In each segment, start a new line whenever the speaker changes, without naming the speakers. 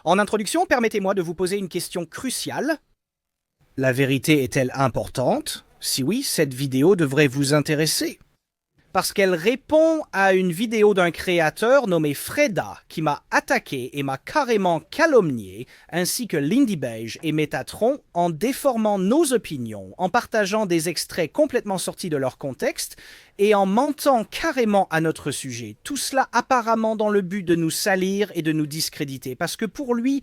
En introduction, permettez-moi de vous poser une question cruciale. La vérité est-elle importante? Si oui, cette vidéo devrait vous intéresser. Parce qu'elle répond à une vidéo d'un créateur nommé Freda qui m'a attaqué et m'a carrément calomnié, ainsi que Lindy Beige et Métatron, en déformant nos opinions, en partageant des extraits complètement sortis de leur contexte et en mentant carrément à notre sujet. Tout cela apparemment dans le but de nous salir et de nous discréditer, parce que pour lui,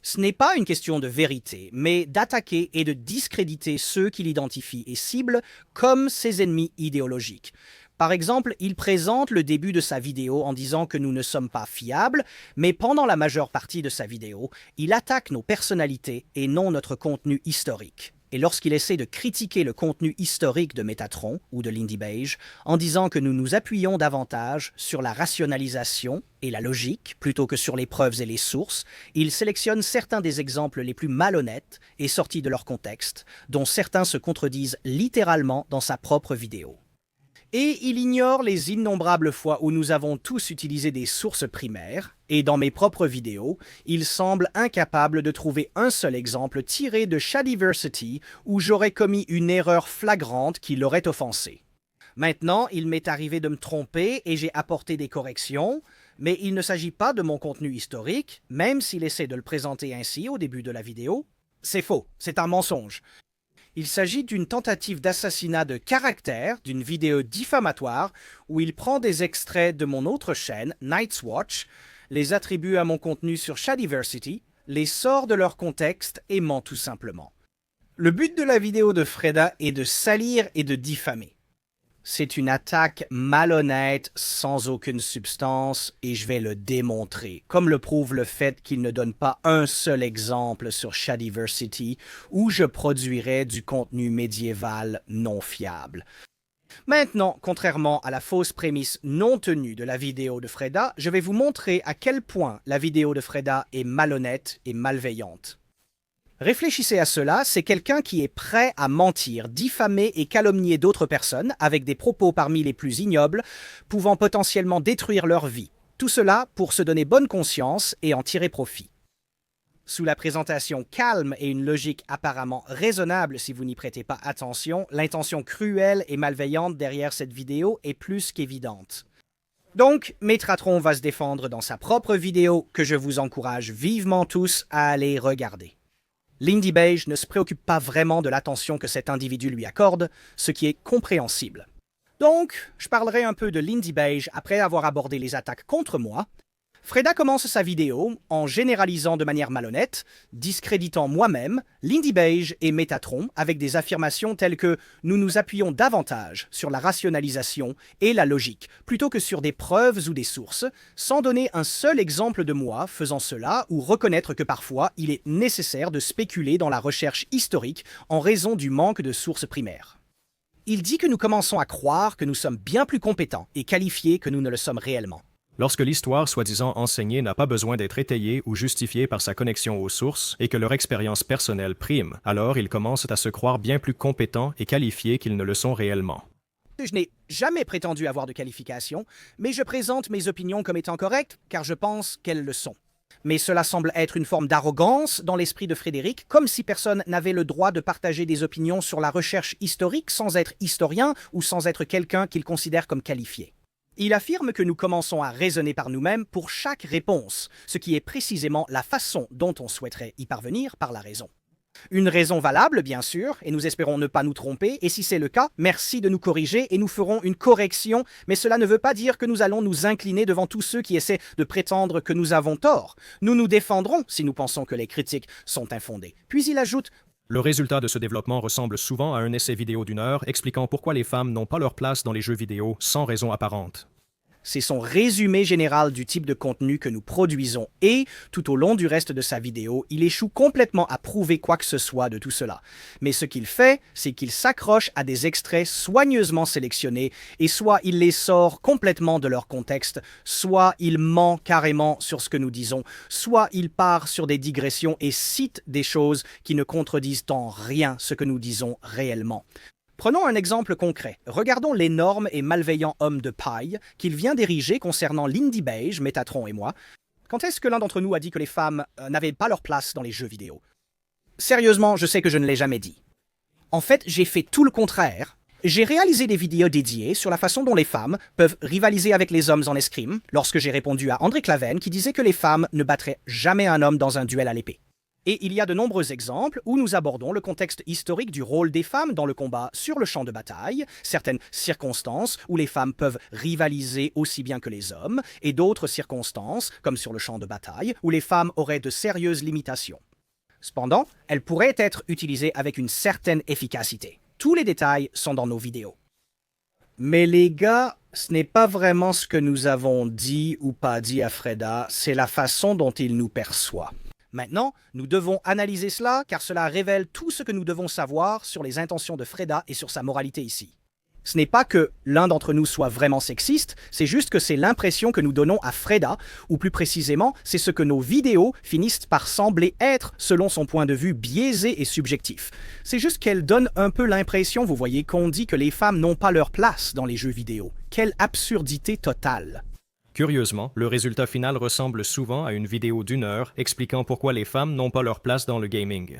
ce n'est pas une question de vérité, mais d'attaquer et de discréditer ceux qu'il identifie et cible comme ses ennemis idéologiques. Par exemple, il présente le début de sa vidéo en disant que nous ne sommes pas fiables, mais pendant la majeure partie de sa vidéo, il attaque nos personnalités et non notre contenu historique. Et lorsqu'il essaie de critiquer le contenu historique de Métatron ou de Lindy Beige en disant que nous nous appuyons davantage sur la rationalisation et la logique plutôt que sur les preuves et les sources, il sélectionne certains des exemples les plus malhonnêtes et sortis de leur contexte, dont certains se contredisent littéralement dans sa propre vidéo. Et il ignore les innombrables fois où nous avons tous utilisé des sources primaires, et dans mes propres vidéos, il semble incapable de trouver un seul exemple tiré de Shadiversity où j'aurais commis une erreur flagrante qui l'aurait offensé. Maintenant, il m'est arrivé de me tromper et j'ai apporté des corrections, mais il ne s'agit pas de mon contenu historique, même s'il essaie de le présenter ainsi au début de la vidéo. C'est faux, c'est un mensonge. Il s'agit d'une tentative d'assassinat de caractère, d'une vidéo diffamatoire, où il prend des extraits de mon autre chaîne, Night's Watch, les attribue à mon contenu sur Shadiversity, les sort de leur contexte et ment tout simplement. Le but de la vidéo de Freda est de salir et de diffamer. C'est une attaque malhonnête, sans aucune substance, et je vais le démontrer, comme le prouve le fait qu'il ne donne pas un seul exemple sur Shadiversity, où je produirais du contenu médiéval non fiable. Maintenant, contrairement à la fausse prémisse non tenue de la vidéo de Freda, je vais vous montrer à quel point la vidéo de Freda est malhonnête et malveillante. Réfléchissez à cela, c'est quelqu'un qui est prêt à mentir, diffamer et calomnier d'autres personnes avec des propos parmi les plus ignobles, pouvant potentiellement détruire leur vie. Tout cela pour se donner bonne conscience et en tirer profit. Sous la présentation calme et une logique apparemment raisonnable si vous n'y prêtez pas attention, l'intention cruelle et malveillante derrière cette vidéo est plus qu'évidente. Donc, Métatron va se défendre dans sa propre vidéo que je vous encourage vivement tous à aller regarder. Lindy Beige ne se préoccupe pas vraiment de l'attention que cet individu lui accorde, ce qui est compréhensible. Donc, je parlerai un peu de Lindy Beige après avoir abordé les attaques contre moi. Freda commence sa vidéo en généralisant de manière malhonnête, discréditant moi-même, Lindy Beige et Métatron avec des affirmations telles que « nous nous appuyons davantage sur la rationalisation et la logique plutôt que sur des preuves ou des sources », sans donner un seul exemple de moi faisant cela ou reconnaître que parfois il est nécessaire de spéculer dans la recherche historique en raison du manque de sources primaires. Il dit que nous commençons à croire que nous sommes bien plus compétents et qualifiés que nous ne le sommes réellement.
Lorsque l'histoire soi-disant enseignée n'a pas besoin d'être étayée ou justifiée par sa connexion aux sources et que leur expérience personnelle prime, alors ils commencent à se croire bien plus compétents et qualifiés qu'ils ne le sont réellement.
Je n'ai jamais prétendu avoir de qualification, mais je présente mes opinions comme étant correctes, car je pense qu'elles le sont. Mais cela semble être une forme d'arrogance dans l'esprit de Frédéric, comme si personne n'avait le droit de partager des opinions sur la recherche historique sans être historien ou sans être quelqu'un qu'il considère comme qualifié. Il affirme que nous commençons à raisonner par nous-mêmes pour chaque réponse, ce qui est précisément la façon dont on souhaiterait y parvenir par la raison. Une raison valable, bien sûr, et nous espérons ne pas nous tromper, et si c'est le cas, merci de nous corriger et nous ferons une correction, mais cela ne veut pas dire que nous allons nous incliner devant tous ceux qui essaient de prétendre que nous avons tort. Nous nous défendrons si nous pensons que les critiques sont infondées. Puis il ajoute:
Le résultat de ce développement ressemble souvent à un essai vidéo d'1 heure expliquant pourquoi les femmes n'ont pas leur place dans les jeux vidéo sans raison apparente.
C'est son résumé général du type de contenu que nous produisons et, tout au long du reste de sa vidéo, il échoue complètement à prouver quoi que ce soit de tout cela. Mais ce qu'il fait, c'est qu'il s'accroche à des extraits soigneusement sélectionnés et soit il les sort complètement de leur contexte, soit il ment carrément sur ce que nous disons, soit il part sur des digressions et cite des choses qui ne contredisent en rien ce que nous disons réellement. Prenons un exemple concret. Regardons l'énorme et malveillant homme de paille qu'il vient d'ériger concernant Lindy Beige, Métatron et moi, Quand est-ce que l'un d'entre nous a dit que les femmes n'avaient pas leur place dans les jeux vidéo? Sérieusement, je sais que je ne l'ai jamais dit. En fait, j'ai fait tout le contraire. J'ai réalisé des vidéos dédiées sur la façon dont les femmes peuvent rivaliser avec les hommes en escrime, lorsque j'ai répondu à André Claven qui disait que les femmes ne battraient jamais un homme dans un duel à l'épée. Et il y a de nombreux exemples où nous abordons le contexte historique du rôle des femmes dans le combat sur le champ de bataille, certaines circonstances où les femmes peuvent rivaliser aussi bien que les hommes, et d'autres circonstances, comme sur le champ de bataille, où les femmes auraient de sérieuses limitations. Cependant, elles pourraient être utilisées avec une certaine efficacité. Tous les détails sont dans nos vidéos. Mais les gars, ce n'est pas vraiment ce que nous avons dit ou pas dit à Freda, c'est la façon dont il nous perçoit. Maintenant, nous devons analyser cela car cela révèle tout ce que nous devons savoir sur les intentions de Freda et sur sa moralité ici. Ce n'est pas que l'un d'entre nous soit vraiment sexiste, c'est juste que c'est l'impression que nous donnons à Freda, ou plus précisément, c'est ce que nos vidéos finissent par sembler être selon son point de vue biaisé et subjectif. C'est juste qu'elle donne un peu l'impression, vous voyez, qu'on dit que les femmes n'ont pas leur place dans les jeux vidéo. Quelle absurdité totale!
Curieusement, le résultat final ressemble souvent à une vidéo d'1 heure expliquant pourquoi les femmes n'ont pas leur place dans le gaming.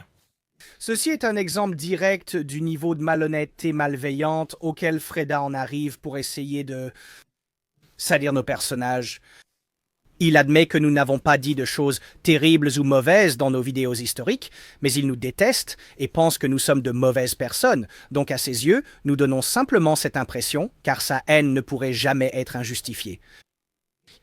Ceci est un exemple direct du niveau de malhonnêteté malveillante auquel Freda en arrive pour essayer de salir nos personnages. Il admet que nous n'avons pas dit de choses terribles ou mauvaises dans nos vidéos historiques, mais il nous déteste et pense que nous sommes de mauvaises personnes. Donc à ses yeux, nous donnons simplement cette impression, car sa haine ne pourrait jamais être injustifiée.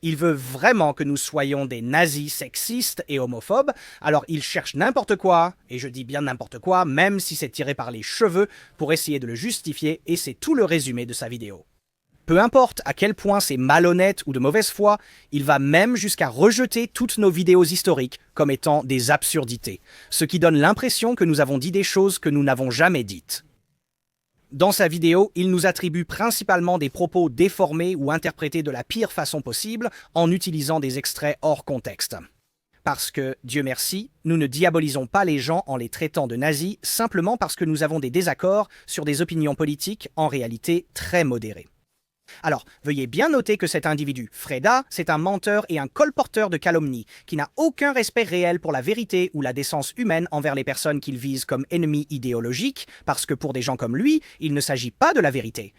Il veut vraiment que nous soyons des nazis sexistes et homophobes, alors il cherche n'importe quoi, et je dis bien n'importe quoi, même si c'est tiré par les cheveux, pour essayer de le justifier, et c'est tout le résumé de sa vidéo. Peu importe à quel point c'est malhonnête ou de mauvaise foi, il va même jusqu'à rejeter toutes nos vidéos historiques comme étant des absurdités, ce qui donne l'impression que nous avons dit des choses que nous n'avons jamais dites. Dans sa vidéo, il nous attribue principalement des propos déformés ou interprétés de la pire façon possible en utilisant des extraits hors contexte. Parce que, Dieu merci, nous ne diabolisons pas les gens en les traitant de nazis simplement parce que nous avons des désaccords sur des opinions politiques en réalité très modérées. Alors, veuillez bien noter que cet individu, Freda, c'est un menteur et un colporteur de calomnie, qui n'a aucun respect réel pour la vérité ou la décence humaine envers les personnes qu'il vise comme ennemis idéologiques, parce que pour des gens comme lui, il ne s'agit pas de la vérité.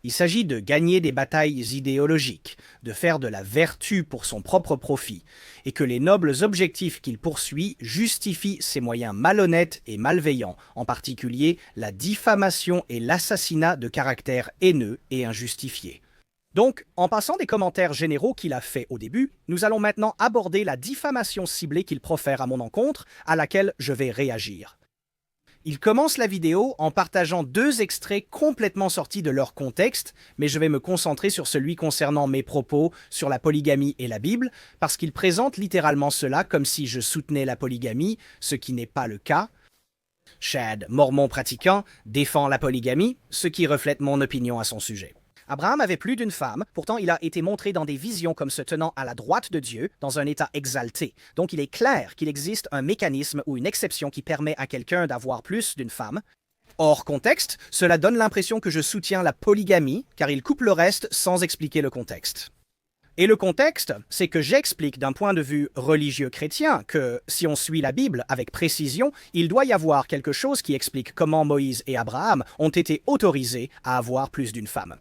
Il s'agit de gagner des batailles idéologiques, de faire de la vertu pour son propre profit, et que les nobles objectifs qu'il poursuit justifient ses moyens malhonnêtes et malveillants, en particulier la diffamation et l'assassinat de caractère haineux et injustifié. Donc, en passant des commentaires généraux qu'il a faits au début, nous allons maintenant aborder la diffamation ciblée qu'il profère à mon encontre, à laquelle je vais réagir. Il commence la vidéo en partageant 2 extraits complètement sortis de leur contexte, mais je vais me concentrer sur celui concernant mes propos sur la polygamie et la Bible, parce qu'il présente littéralement cela comme si je soutenais la polygamie, ce qui n'est pas le cas. Chad, mormon pratiquant, défend la polygamie, ce qui reflète mon opinion à son sujet. Abraham avait plus d'une femme, pourtant il a été montré dans des visions comme se tenant à la droite de Dieu, dans un état exalté. Donc il est clair qu'il existe un mécanisme ou une exception qui permet à quelqu'un d'avoir plus d'une femme. Hors contexte, cela donne l'impression que je soutiens la polygamie, car il coupe le reste sans expliquer le contexte. Et le contexte, c'est que j'explique d'un point de vue religieux chrétien que, si on suit la Bible avec précision, il doit y avoir quelque chose qui explique comment Moïse et Abraham ont été autorisés à avoir plus d'une femme.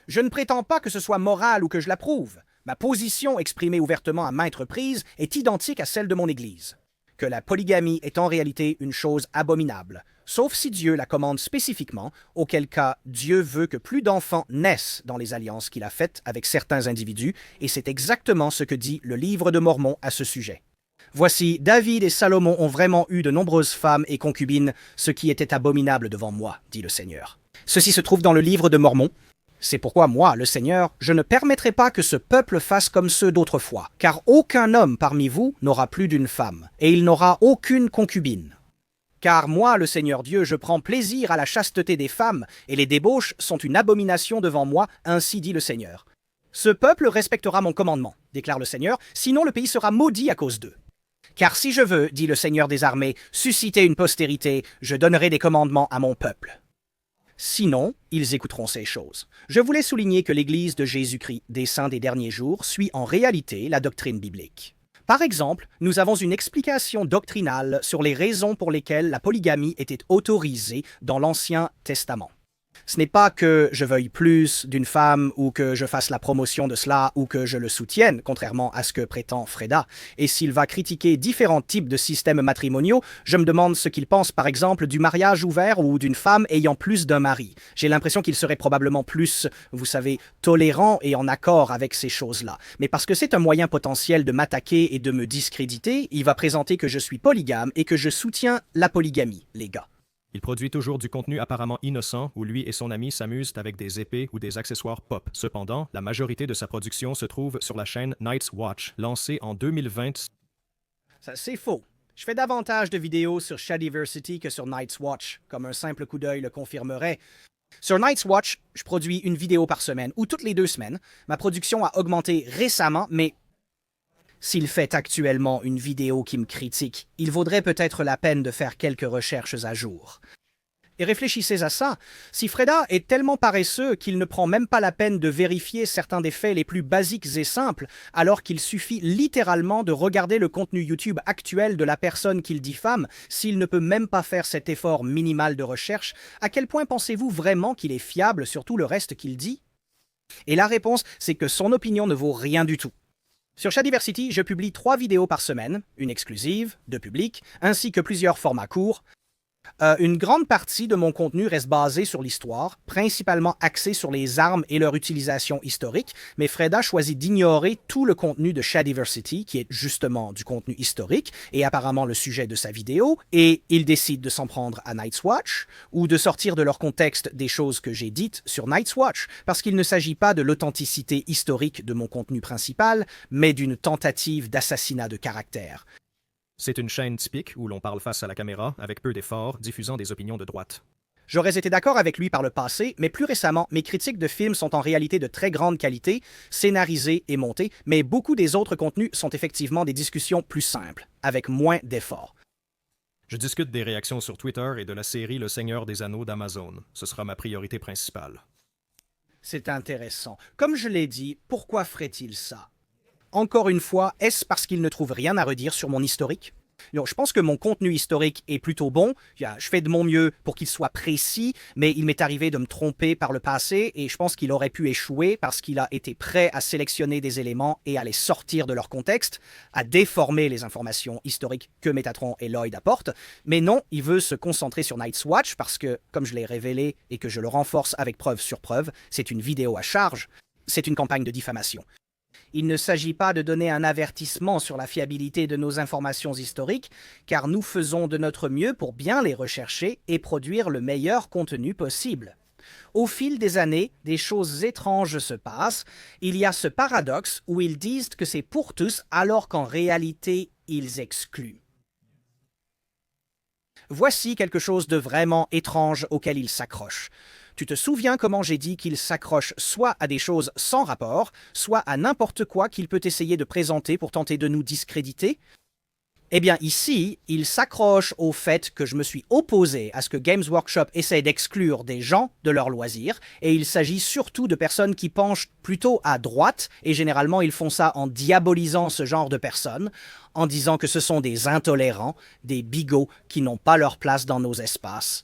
Je ne prétends pas que ce soit moral ou que je l'approuve. Ma position exprimée ouvertement à maintes reprises est identique à celle de mon Église. Que la polygamie est en réalité une chose abominable, sauf si Dieu la commande spécifiquement, auquel cas Dieu veut que plus d'enfants naissent dans les alliances qu'il a faites avec certains individus, et c'est exactement ce que dit le livre de Mormon à ce sujet. Voici, David et Salomon ont vraiment eu de nombreuses femmes et concubines, ce qui était abominable devant moi, dit le Seigneur. Ceci se trouve dans le livre de Mormon. C'est pourquoi moi, le Seigneur, je ne permettrai pas que ce peuple fasse comme ceux d'autrefois, car aucun homme parmi vous n'aura plus d'une femme, et il n'aura aucune concubine. Car moi, le Seigneur Dieu, je prends plaisir à la chasteté des femmes, et les débauches sont une abomination devant moi, ainsi dit le Seigneur. Ce peuple respectera mon commandement, déclare le Seigneur, sinon le pays sera maudit à cause d'eux. Car si je veux, dit le Seigneur des armées, susciter une postérité, je donnerai des commandements à mon peuple. Sinon, ils écouteront ces choses. Je voulais souligner que l'Église de Jésus-Christ des Saints des derniers jours suit en réalité la doctrine biblique. Par exemple, nous avons une explication doctrinale sur les raisons pour lesquelles la polygamie était autorisée dans l'Ancien Testament. Ce n'est pas que je veuille plus d'une femme ou que je fasse la promotion de cela ou que je le soutienne, contrairement à ce que prétend Freda. Et s'il va critiquer différents types de systèmes matrimoniaux, je me demande ce qu'il pense par exemple du mariage ouvert ou d'une femme ayant plus d'un mari. J'ai l'impression qu'il serait probablement plus, vous savez, tolérant et en accord avec ces choses-là. Mais parce que c'est un moyen potentiel de m'attaquer et de me discréditer, il va présenter que je suis polygame et que je soutiens la polygamie, les gars.
Il produit toujours du contenu apparemment innocent où lui et son ami s'amusent avec des épées ou des accessoires pop. Cependant, la majorité de sa production se trouve sur la chaîne Night's Watch, lancée en 2020.
Ça, c'est faux. Je fais davantage de vidéos sur Shadiversity que sur Night's Watch, comme un simple coup d'œil le confirmerait. Sur Night's Watch, je produis une vidéo par semaine ou toutes les 2 semaines. Ma production a augmenté récemment, mais s'il fait actuellement une vidéo qui me critique, il vaudrait peut-être la peine de faire quelques recherches à jour. Et réfléchissez à ça, si Freda est tellement paresseux qu'il ne prend même pas la peine de vérifier certains des faits les plus basiques et simples, alors qu'il suffit littéralement de regarder le contenu YouTube actuel de la personne qu'il diffame, s'il ne peut même pas faire cet effort minimal de recherche, à quel point pensez-vous vraiment qu'il est fiable sur tout le reste qu'il dit? Et la réponse, c'est que son opinion ne vaut rien du tout. Sur Shadiversity, je publie 3 vidéos par semaine, une exclusive, 2 publiques, ainsi que plusieurs formats courts. Une grande partie de mon contenu reste basée sur l'histoire, principalement axée sur les armes et leur utilisation historique, mais Freda choisit d'ignorer tout le contenu de Shadiversity, qui est justement du contenu historique, et apparemment le sujet de sa vidéo, et il décide de s'en prendre à Night's Watch, ou de sortir de leur contexte des choses que j'ai dites sur Night's Watch, parce qu'il ne s'agit pas de l'authenticité historique de mon contenu principal, mais d'une tentative d'assassinat de caractère.
C'est une chaîne typique où l'on parle face à la caméra, avec peu d'efforts, diffusant des opinions de droite.
J'aurais été d'accord avec lui par le passé, mais plus récemment, mes critiques de films sont en réalité de très grande qualité, scénarisées et montées, mais beaucoup des autres contenus sont effectivement des discussions plus simples, avec moins d'efforts.
Je discute des réactions sur Twitter et de la série Le Seigneur des Anneaux d'Amazon. Ce sera ma priorité principale.
C'est intéressant. Comme je l'ai dit, pourquoi ferait-il ça? Encore une fois, est-ce parce qu'il ne trouve rien à redire sur mon historique? Donc, je pense que mon contenu historique est plutôt bon. Je fais de mon mieux pour qu'il soit précis, mais il m'est arrivé de me tromper par le passé et je pense qu'il aurait pu échouer parce qu'il a été prêt à sélectionner des éléments et à les sortir de leur contexte, à déformer les informations historiques que Métatron et Lloyd apportent. Mais non, il veut se concentrer sur Night's Watch parce que, comme je l'ai révélé et que je le renforce avec preuve sur preuve, c'est une vidéo à charge. C'est une campagne de diffamation. Il ne s'agit pas de donner un avertissement sur la fiabilité de nos informations historiques, car nous faisons de notre mieux pour bien les rechercher et produire le meilleur contenu possible. Au fil des années, des choses étranges se passent. Il y a ce paradoxe où ils disent que c'est pour tous, alors qu'en réalité, ils excluent. Voici quelque chose de vraiment étrange auquel ils s'accrochent. Tu te souviens comment j'ai dit qu'il s'accroche soit à des choses sans rapport, soit à n'importe quoi qu'il peut essayer de présenter pour tenter de nous discréditer? Eh bien ici, il s'accroche au fait que je me suis opposé à ce que Games Workshop essaie d'exclure des gens de leurs loisirs, et il s'agit surtout de personnes qui penchent plutôt à droite, et généralement ils font ça en diabolisant ce genre de personnes, en disant que ce sont des intolérants, des bigots qui n'ont pas leur place dans nos espaces.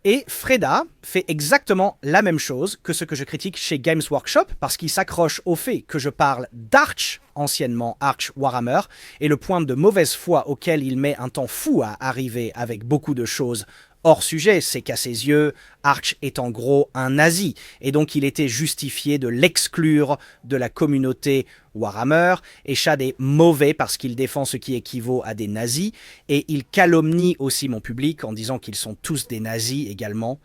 Et Freda fait exactement la même chose que ce que je critique chez Games Workshop, parce qu'il s'accroche au fait que je parle d'Arch, anciennement Arch Warhammer, et le point de mauvaise foi auquel il met un temps fou à arriver avec beaucoup de choses hors sujet, c'est qu'à ses yeux, Arch est en gros un nazi, et donc il était justifié de l'exclure de la communauté Warhammer, et Shad est mauvais parce qu'il défend ce qui équivaut à des nazis, et il calomnie aussi mon public en disant qu'ils sont tous des nazis également.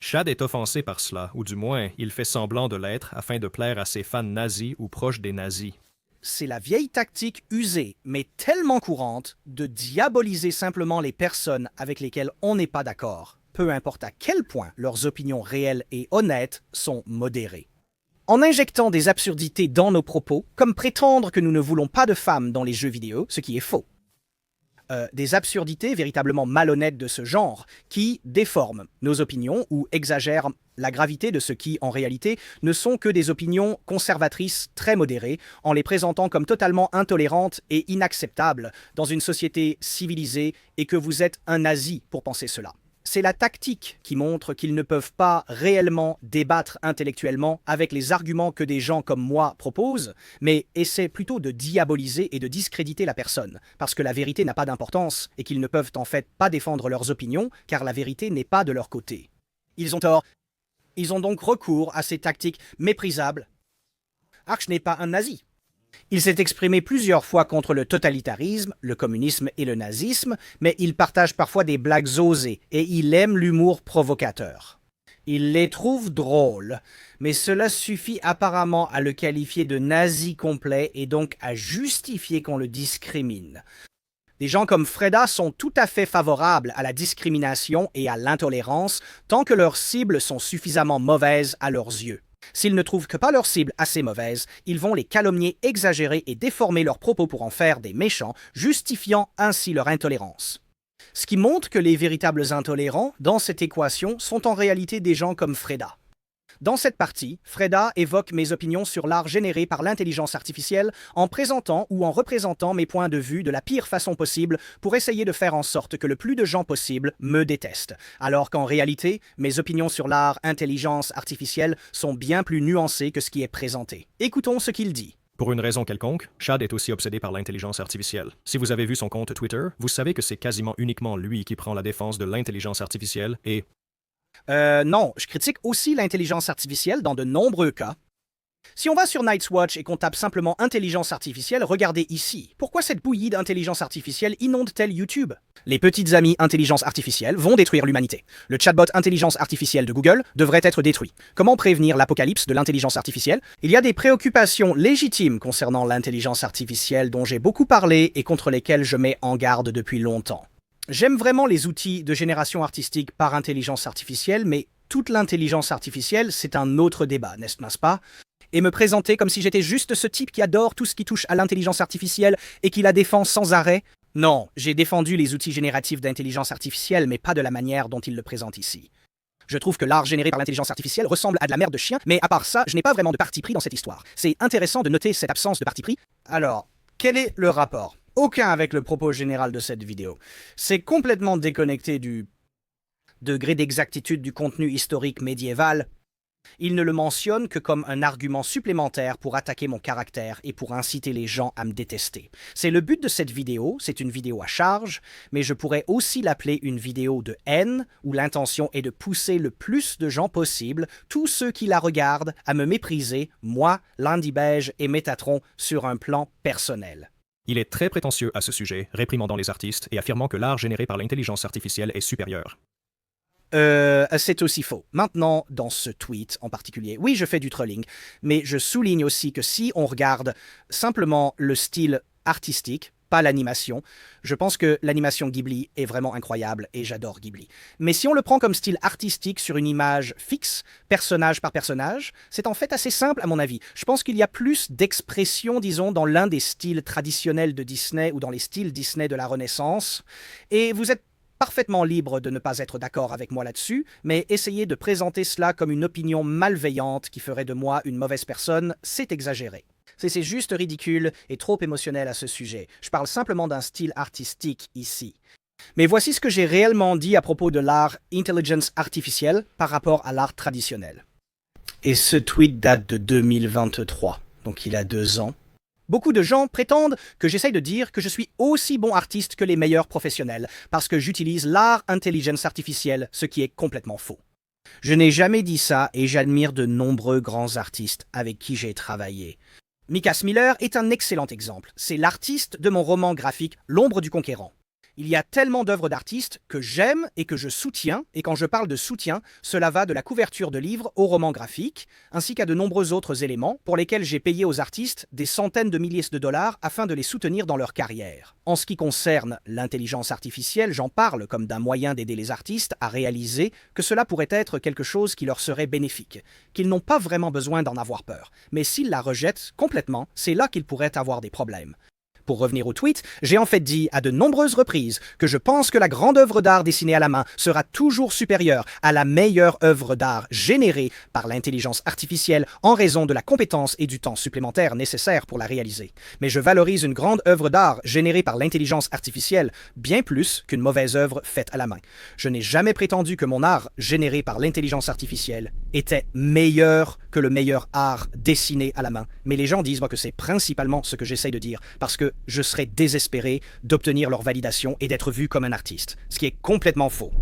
Shad est offensé par cela, ou du moins, il fait semblant de l'être afin de plaire à ses fans nazis ou proches des nazis.
C'est la vieille tactique usée, mais tellement courante, de diaboliser simplement les personnes avec lesquelles on n'est pas d'accord, peu importe à quel point leurs opinions réelles et honnêtes sont modérées. En injectant des absurdités dans nos propos, comme prétendre que nous ne voulons pas de femmes dans les jeux vidéo, ce qui est faux. Des absurdités véritablement malhonnêtes de ce genre, qui déforment nos opinions ou exagèrent la gravité de ce qui, en réalité, ne sont que des opinions conservatrices très modérées, en les présentant comme totalement intolérantes et inacceptables dans une société civilisée, et que vous êtes un nazi pour penser cela. C'est la tactique qui montre qu'ils ne peuvent pas réellement débattre intellectuellement avec les arguments que des gens comme moi proposent, mais essaient plutôt de diaboliser et de discréditer la personne, parce que la vérité n'a pas d'importance et qu'ils ne peuvent en fait pas défendre leurs opinions, car la vérité n'est pas de leur côté. Ils ont tort. Ils ont donc recours à ces tactiques méprisables. Arch n'est pas un nazi. Il s'est exprimé plusieurs fois contre le totalitarisme, le communisme et le nazisme, mais il partage parfois des blagues osées et il aime l'humour provocateur. Il les trouve drôles, mais cela suffit apparemment à le qualifier de nazi complet et donc à justifier qu'on le discrimine. Des gens comme Freda sont tout à fait favorables à la discrimination et à l'intolérance tant que leurs cibles sont suffisamment mauvaises à leurs yeux. S'ils ne trouvent que pas leur cible assez mauvaise, ils vont les calomnier, exagérer et déformer leurs propos pour en faire des méchants, justifiant ainsi leur intolérance. Ce qui montre que les véritables intolérants dans cette équation sont en réalité des gens comme Freda. Dans cette partie, Freda évoque mes opinions sur l'art généré par l'intelligence artificielle en présentant ou en représentant mes points de vue de la pire façon possible pour essayer de faire en sorte que le plus de gens possible me détestent, alors qu'en réalité, mes opinions sur l'art intelligence artificielle sont bien plus nuancées que ce qui est présenté. Écoutons ce qu'il dit.
Pour une raison quelconque, Chad est aussi obsédé par l'intelligence artificielle. Si vous avez vu son compte Twitter, vous savez que c'est quasiment uniquement lui qui prend la défense de l'intelligence artificielle et...
Non, je critique aussi l'intelligence artificielle dans de nombreux cas. Si on va sur Night's Watch et qu'on tape simplement intelligence artificielle, regardez ici. Pourquoi cette bouillie d'intelligence artificielle inonde-t-elle YouTube? Les petites amies intelligence artificielle vont détruire l'humanité. Le chatbot intelligence artificielle de Google devrait être détruit. Comment prévenir l'apocalypse de l'intelligence artificielle? Il y a des préoccupations légitimes concernant l'intelligence artificielle dont j'ai beaucoup parlé et contre lesquelles je mets en garde depuis longtemps. J'aime vraiment les outils de génération artistique par intelligence artificielle, mais toute l'intelligence artificielle, c'est un autre débat, n'est-ce pas? Et me présenter comme si j'étais juste ce type qui adore tout ce qui touche à l'intelligence artificielle et qui la défend sans arrêt? Non, j'ai défendu les outils génératifs d'intelligence artificielle, mais pas de la manière dont ils le présentent ici. Je trouve que l'art généré par l'intelligence artificielle ressemble à de la merde de chien, mais à part ça, je n'ai pas vraiment de parti pris dans cette histoire. C'est intéressant de noter cette absence de parti pris. Alors, quel est le rapport? Aucun avec le propos général de cette vidéo. C'est complètement déconnecté du degré d'exactitude du contenu historique médiéval. Il ne le mentionne que comme un argument supplémentaire pour attaquer mon caractère et pour inciter les gens à me détester. C'est le but de cette vidéo, c'est une vidéo à charge, mais je pourrais aussi l'appeler une vidéo de haine, où l'intention est de pousser le plus de gens possible, tous ceux qui la regardent, à me mépriser, moi, Landy Beige et Métatron, sur un plan personnel.
Il est très prétentieux à ce sujet, réprimandant les artistes et affirmant que l'art généré par l'intelligence artificielle est supérieur.
C'est aussi faux. Maintenant, dans ce tweet en particulier, oui, je fais du trolling, mais je souligne aussi que si on regarde simplement le style artistique, pas l'animation, je pense que l'animation Ghibli est vraiment incroyable et j'adore Ghibli. Mais si on le prend comme style artistique sur une image fixe, personnage par personnage, c'est en fait assez simple à mon avis. Je pense qu'il y a plus d'expression, disons, dans l'un des styles traditionnels de Disney ou dans les styles Disney de la Renaissance, et vous êtes parfaitement libre de ne pas être d'accord avec moi là-dessus, mais essayer de présenter cela comme une opinion malveillante qui ferait de moi une mauvaise personne, c'est exagéré. C'est juste ridicule et trop émotionnel à ce sujet. Je parle simplement d'un style artistique ici. Mais voici ce que j'ai réellement dit à propos de l'art intelligence artificielle par rapport à l'art traditionnel. Et ce tweet date de 2023, donc il a 2 ans. Beaucoup de gens prétendent que j'essaye de dire que je suis aussi bon artiste que les meilleurs professionnels, parce que j'utilise l'art intelligence artificielle, ce qui est complètement faux. Je n'ai jamais dit ça et j'admire de nombreux grands artistes avec qui j'ai travaillé. Micas Miller est un excellent exemple. C'est l'artiste de mon roman graphique L'ombre du conquérant. Il y a tellement d'œuvres d'artistes que j'aime et que je soutiens, et quand je parle de soutien, cela va de la couverture de livres au roman graphique, ainsi qu'à de nombreux autres éléments pour lesquels j'ai payé aux artistes des centaines de milliers de dollars afin de les soutenir dans leur carrière. En ce qui concerne l'intelligence artificielle, j'en parle comme d'un moyen d'aider les artistes à réaliser que cela pourrait être quelque chose qui leur serait bénéfique, qu'ils n'ont pas vraiment besoin d'en avoir peur, mais s'ils la rejettent complètement, c'est là qu'ils pourraient avoir des problèmes. Pour revenir au tweet, j'ai en fait dit à de nombreuses reprises que je pense que la grande œuvre d'art dessinée à la main sera toujours supérieure à la meilleure œuvre d'art générée par l'intelligence artificielle en raison de la compétence et du temps supplémentaire nécessaires pour la réaliser. Mais je valorise une grande œuvre d'art générée par l'intelligence artificielle bien plus qu'une mauvaise œuvre faite à la main. Je n'ai jamais prétendu que mon art généré par l'intelligence artificielle était meilleur que le meilleur art dessiné à la main. Mais les gens disent moi que c'est principalement ce que j'essaye de dire, parce que je serais désespéré d'obtenir leur validation et d'être vu comme un artiste, ce qui est complètement faux.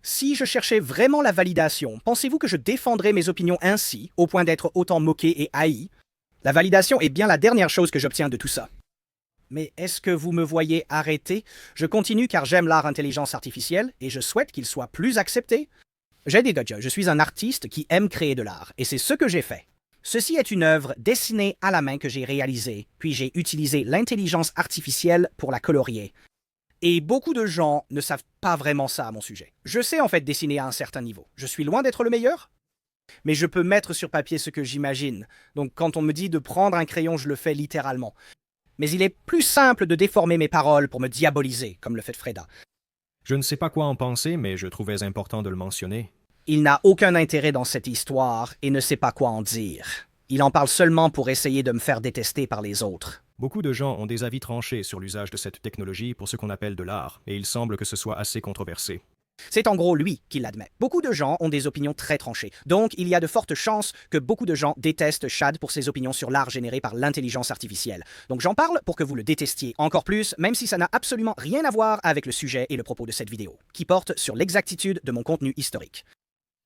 Si je cherchais vraiment la validation, pensez-vous que je défendrais mes opinions ainsi, au point d'être autant moqué et haï? La validation est bien la dernière chose que j'obtiens de tout ça. Mais est-ce que vous me voyez arrêter? Je continue car j'aime l'art intelligence artificielle et je souhaite qu'il soit plus accepté. J'ai dit que je suis un artiste qui aime créer de l'art, et c'est ce que j'ai fait. Ceci est une œuvre dessinée à la main que j'ai réalisée, puis j'ai utilisé l'intelligence artificielle pour la colorier. Et beaucoup de gens ne savent pas vraiment ça à mon sujet. Je sais en fait dessiner à un certain niveau. Je suis loin d'être le meilleur, mais je peux mettre sur papier ce que j'imagine. Donc quand on me dit de prendre un crayon, je le fais littéralement. Mais il est plus simple de déformer mes paroles pour me diaboliser, comme le fait Freda.
Je ne sais pas quoi en penser, mais je trouvais important de le mentionner.
Il n'a aucun intérêt dans cette histoire et ne sait pas quoi en dire. Il en parle seulement pour essayer de me faire détester par les autres.
Beaucoup de gens ont des avis tranchés sur l'usage de cette technologie pour ce qu'on appelle de l'art, et il semble que ce soit assez controversé.
C'est en gros lui qui l'admet. Beaucoup de gens ont des opinions très tranchées. Donc, il y a de fortes chances que beaucoup de gens détestent Chad pour ses opinions sur l'art généré par l'intelligence artificielle. Donc j'en parle pour que vous le détestiez encore plus, même si ça n'a absolument rien à voir avec le sujet et le propos de cette vidéo, qui porte sur l'exactitude de mon contenu historique.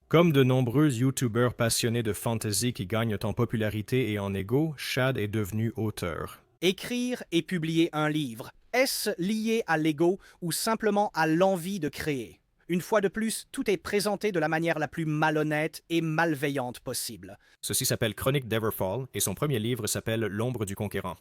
Comme de nombreux YouTubers passionnés de fantasy qui gagnent en popularité et en ego, Chad est devenu auteur.
Écrire et publier un livre, est-ce lié à l'ego ou simplement à l'envie de créer? Une fois de plus, tout est présenté de la manière la plus malhonnête et malveillante possible.
Ceci s'appelle Chronique d'Everfall et son premier livre s'appelle L'ombre du conquérant.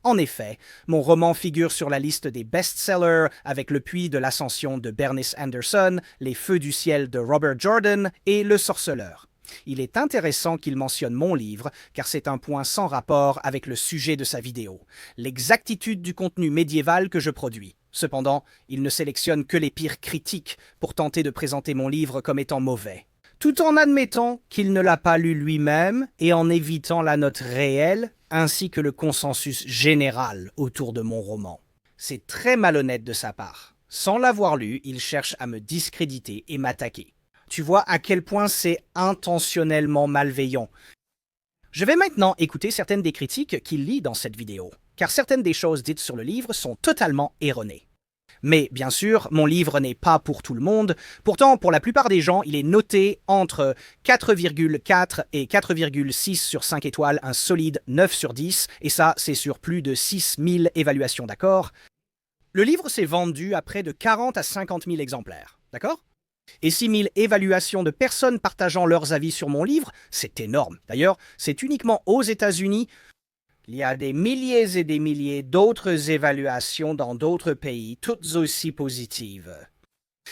En effet, mon roman figure sur la liste des best-sellers avec Le puits de l'ascension de Bernice Anderson, Les feux du ciel de Robert Jordan et Le sorceleur. Il est intéressant qu'il mentionne mon livre, car c'est un point sans rapport avec le sujet de sa vidéo, l'exactitude du contenu médiéval que je produis. Cependant, il ne sélectionne que les pires critiques pour tenter de présenter mon livre comme étant mauvais, tout en admettant qu'il ne l'a pas lu lui-même et en évitant la note réelle ainsi que le consensus général autour de mon roman. C'est très malhonnête de sa part. Sans l'avoir lu, il cherche à me discréditer et m'attaquer. Tu vois à quel point c'est intentionnellement malveillant. Je vais maintenant écouter certaines des critiques qu'il lit dans cette vidéo, car certaines des choses dites sur le livre sont totalement erronées. Mais bien sûr, mon livre n'est pas pour tout le monde. Pourtant, pour la plupart des gens, il est noté entre 4,4 et 4,6 sur 5 étoiles, un solide 9 sur 10, et ça, c'est sur plus de 6000 évaluations, d'accord? Le livre s'est vendu à près de 40 à 50 000 exemplaires, d'accord? Et 6000 évaluations de personnes partageant leurs avis sur mon livre, c'est énorme. D'ailleurs, c'est uniquement aux États-Unis. Il y a des milliers et des milliers d'autres évaluations dans d'autres pays, toutes aussi positives.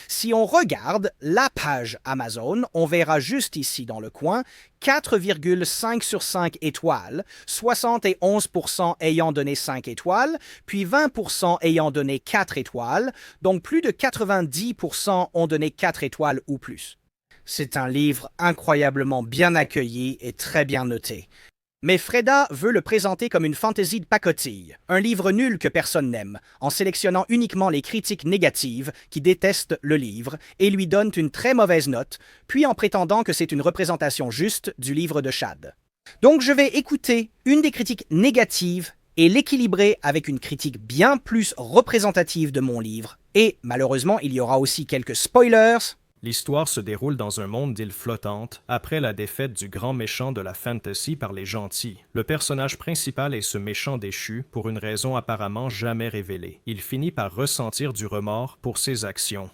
Si on regarde la page Amazon, on verra juste ici dans le coin 4,5 sur 5 étoiles, 71% ayant donné 5 étoiles, puis 20% ayant donné 4 étoiles, donc plus de 90% ont donné 4 étoiles ou plus. C'est un livre incroyablement bien accueilli et très bien noté. Mais Freda veut le présenter comme une fantaisie de pacotille, un livre nul que personne n'aime, en sélectionnant uniquement les critiques négatives qui détestent le livre et lui donnent une très mauvaise note, puis en prétendant que c'est une représentation juste du livre de Chad. Donc je vais écouter une des critiques négatives et l'équilibrer avec une critique bien plus représentative de mon livre. Et malheureusement, il y aura aussi quelques spoilers.
L'histoire se déroule dans un monde d'îles flottantes, après la défaite du grand méchant de la fantasy par les gentils. Le personnage principal est ce méchant déchu pour une raison apparemment jamais révélée. Il finit par ressentir du remords pour ses actions.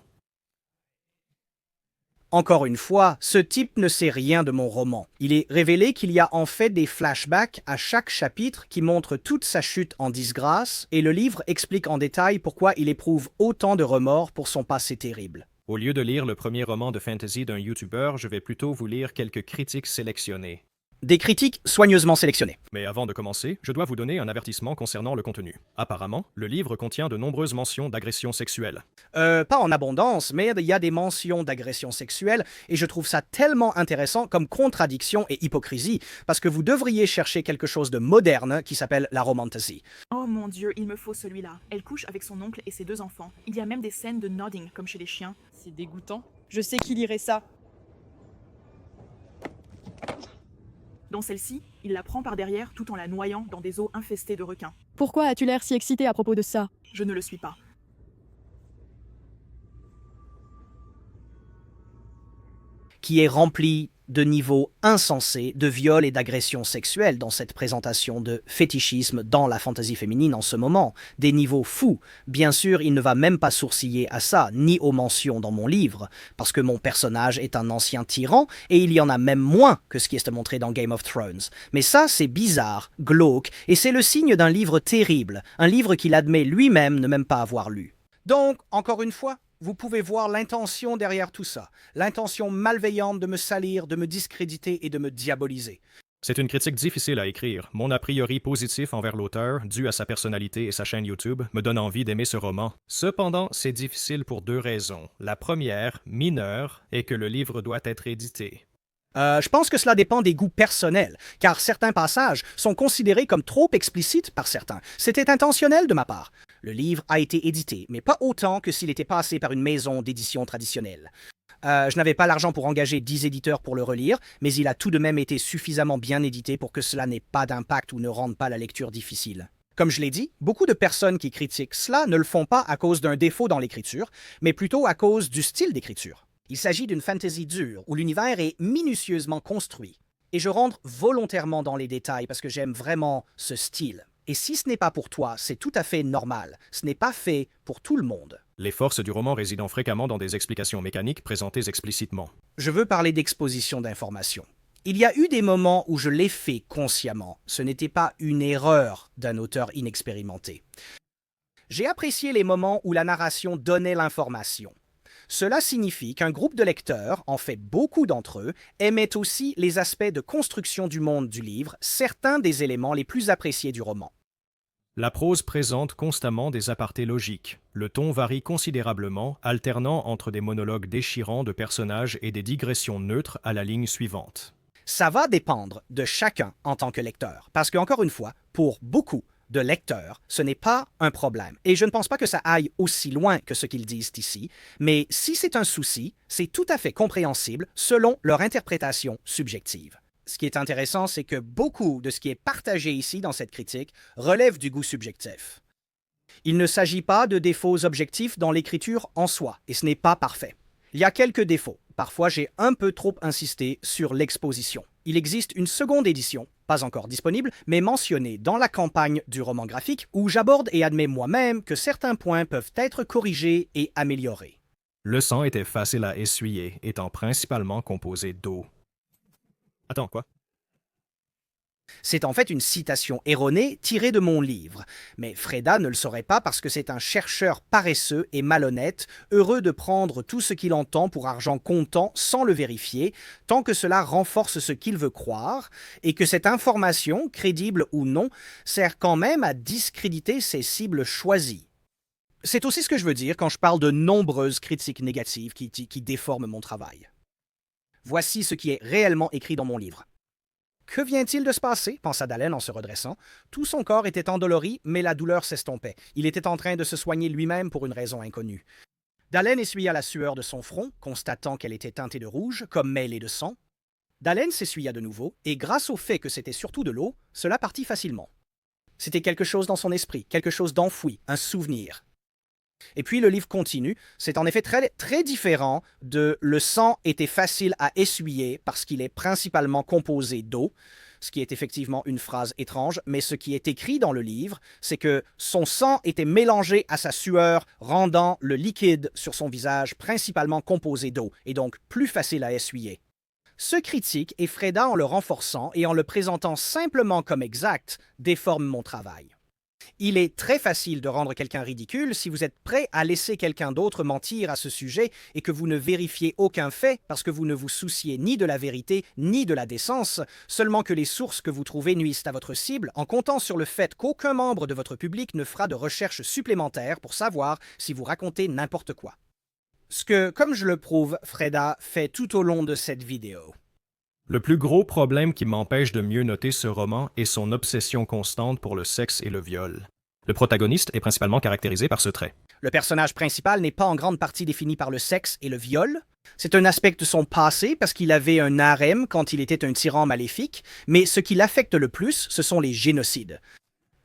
Encore une fois, ce type ne sait rien de mon roman. Il est révélé qu'il y a en fait des flashbacks à chaque chapitre qui montrent toute sa chute en disgrâce, et le livre explique en détail pourquoi il éprouve autant de remords pour son passé terrible.
Au lieu de lire le premier roman de fantasy d'un YouTuber, je vais plutôt vous lire quelques critiques sélectionnées.
Des critiques soigneusement sélectionnées.
Mais avant de commencer, je dois vous donner un avertissement concernant le contenu. Apparemment, le livre contient de nombreuses mentions d'agression sexuelle.
Pas en abondance, mais il y a des mentions d'agression sexuelle, et je trouve ça tellement intéressant comme contradiction et hypocrisie, parce que vous devriez chercher quelque chose de moderne qui s'appelle la romantasy.
Oh mon Dieu, il me faut celui-là. Elle couche avec son oncle et ses 2 enfants. Il y a même des scènes de nodding, comme chez les chiens.
C'est dégoûtant. Je sais qui lirait ça.
Dans celle-ci, il la prend par derrière tout en la noyant dans des eaux infestées de requins.
Pourquoi as-tu l'air si excité à propos de ça?
Je ne le suis pas.
Qui est rempli de niveaux insensés de viol et d'agression sexuelle dans cette présentation de fétichisme dans la fantaisie féminine en ce moment. Des niveaux fous. Bien sûr, il ne va même pas sourciller à ça, ni aux mentions dans mon livre, parce que mon personnage est un ancien tyran, et il y en a même moins que ce qui est montré dans Game of Thrones. Mais ça, c'est bizarre, glauque, et c'est le signe d'un livre terrible, un livre qu'il admet lui-même ne même pas avoir lu. Donc, encore une fois, vous pouvez voir l'intention derrière tout ça, l'intention malveillante de me salir, de me discréditer et de me diaboliser.
C'est une critique difficile à écrire. Mon a priori positif envers l'auteur, dû à sa personnalité et sa chaîne YouTube, me donne envie d'aimer ce roman. Cependant, c'est difficile pour 2 raisons. La première, mineure, est que le livre doit être édité.
Je pense que cela dépend des goûts personnels, car certains passages sont considérés comme trop explicites par certains. C'était intentionnel de ma part. Le livre a été édité, mais pas autant que s'il était passé par une maison d'édition traditionnelle. Je n'avais pas l'argent pour engager 10 éditeurs pour le relire, mais il a tout de même été suffisamment bien édité pour que cela n'ait pas d'impact ou ne rende pas la lecture difficile. Comme je l'ai dit, beaucoup de personnes qui critiquent cela ne le font pas à cause d'un défaut dans l'écriture, mais plutôt à cause du style d'écriture. Il s'agit d'une fantasy dure, où l'univers est minutieusement construit. Et je rentre volontairement dans les détails parce que j'aime vraiment ce style. Et si ce n'est pas pour toi, c'est tout à fait normal. Ce n'est pas fait pour tout le monde.
Les forces du roman résident fréquemment dans des explications mécaniques présentées explicitement.
Je veux parler d'exposition d'informations. Il y a eu des moments où je l'ai fait consciemment. Ce n'était pas une erreur d'un auteur inexpérimenté. J'ai apprécié les moments où la narration donnait l'information. Cela signifie qu'un groupe de lecteurs, en fait beaucoup d'entre eux, aimaient aussi les aspects de construction du monde du livre, certains des éléments les plus appréciés du roman.
La prose présente constamment des apartés logiques. Le ton varie considérablement, alternant entre des monologues déchirants de personnages et des digressions neutres à la ligne suivante.
Ça va dépendre de chacun en tant que lecteur, parce qu'encore une fois, pour beaucoup de lecteurs, ce n'est pas un problème. Et je ne pense pas que ça aille aussi loin que ce qu'ils disent ici, mais si c'est un souci, c'est tout à fait compréhensible selon leur interprétation subjective. Ce qui est intéressant, c'est que beaucoup de ce qui est partagé ici dans cette critique relève du goût subjectif. Il ne s'agit pas de défauts objectifs dans l'écriture en soi, et ce n'est pas parfait. Il y a quelques défauts. Parfois, j'ai un peu trop insisté sur l'exposition. Il existe une seconde édition, pas encore disponible, mais mentionnée dans la campagne du roman graphique, où j'aborde et admets moi-même que certains points peuvent être corrigés et améliorés.
Le sang était facile à essuyer, étant principalement composé d'eau. Attends, quoi?
C'est en fait une citation erronée tirée de mon livre, mais Freda ne le saurait pas parce que c'est un chercheur paresseux et malhonnête, heureux de prendre tout ce qu'il entend pour argent comptant sans le vérifier, tant que cela renforce ce qu'il veut croire, et que cette information, crédible ou non, sert quand même à discréditer ses cibles choisies. C'est aussi ce que je veux dire quand je parle de nombreuses critiques négatives qui déforment mon travail. Voici ce qui est réellement écrit dans mon livre. Que vient-il de se passer? Pensa Dalen en se redressant. Tout son corps était endolori, mais la douleur s'estompait. Il était en train de se soigner lui-même pour une raison inconnue. Dalen essuya la sueur de son front, constatant qu'elle était teintée de rouge, comme mêlée de sang. Dalen s'essuya de nouveau, et grâce au fait que c'était surtout de l'eau, cela partit facilement. C'était quelque chose dans son esprit, quelque chose d'enfoui, un souvenir. Et puis le livre continue, c'est en effet très, très différent de le sang était facile à essuyer parce qu'il est principalement composé d'eau, ce qui est effectivement une phrase étrange, mais ce qui est écrit dans le livre, c'est que son sang était mélangé à sa sueur, rendant le liquide sur son visage principalement composé d'eau, et donc plus facile à essuyer. Ce critique et Freda en le renforçant et en le présentant simplement comme exact déforme mon travail. Il est très facile de rendre quelqu'un ridicule si vous êtes prêt à laisser quelqu'un d'autre mentir à ce sujet et que vous ne vérifiez aucun fait parce que vous ne vous souciez ni de la vérité ni de la décence, seulement que les sources que vous trouvez nuisent à votre cible en comptant sur le fait qu'aucun membre de votre public ne fera de recherche supplémentaire pour savoir si vous racontez n'importe quoi. Ce que, comme je le prouve, Freda fait tout au long de cette vidéo.
Le plus gros problème qui m'empêche de mieux noter ce roman est son obsession constante pour le sexe et le viol. Le protagoniste est principalement caractérisé par ce trait.
Le personnage principal n'est pas en grande partie défini par le sexe et le viol. C'est un aspect de son passé parce qu'il avait un harem quand il était un tyran maléfique, mais ce qui l'affecte le plus, ce sont les génocides.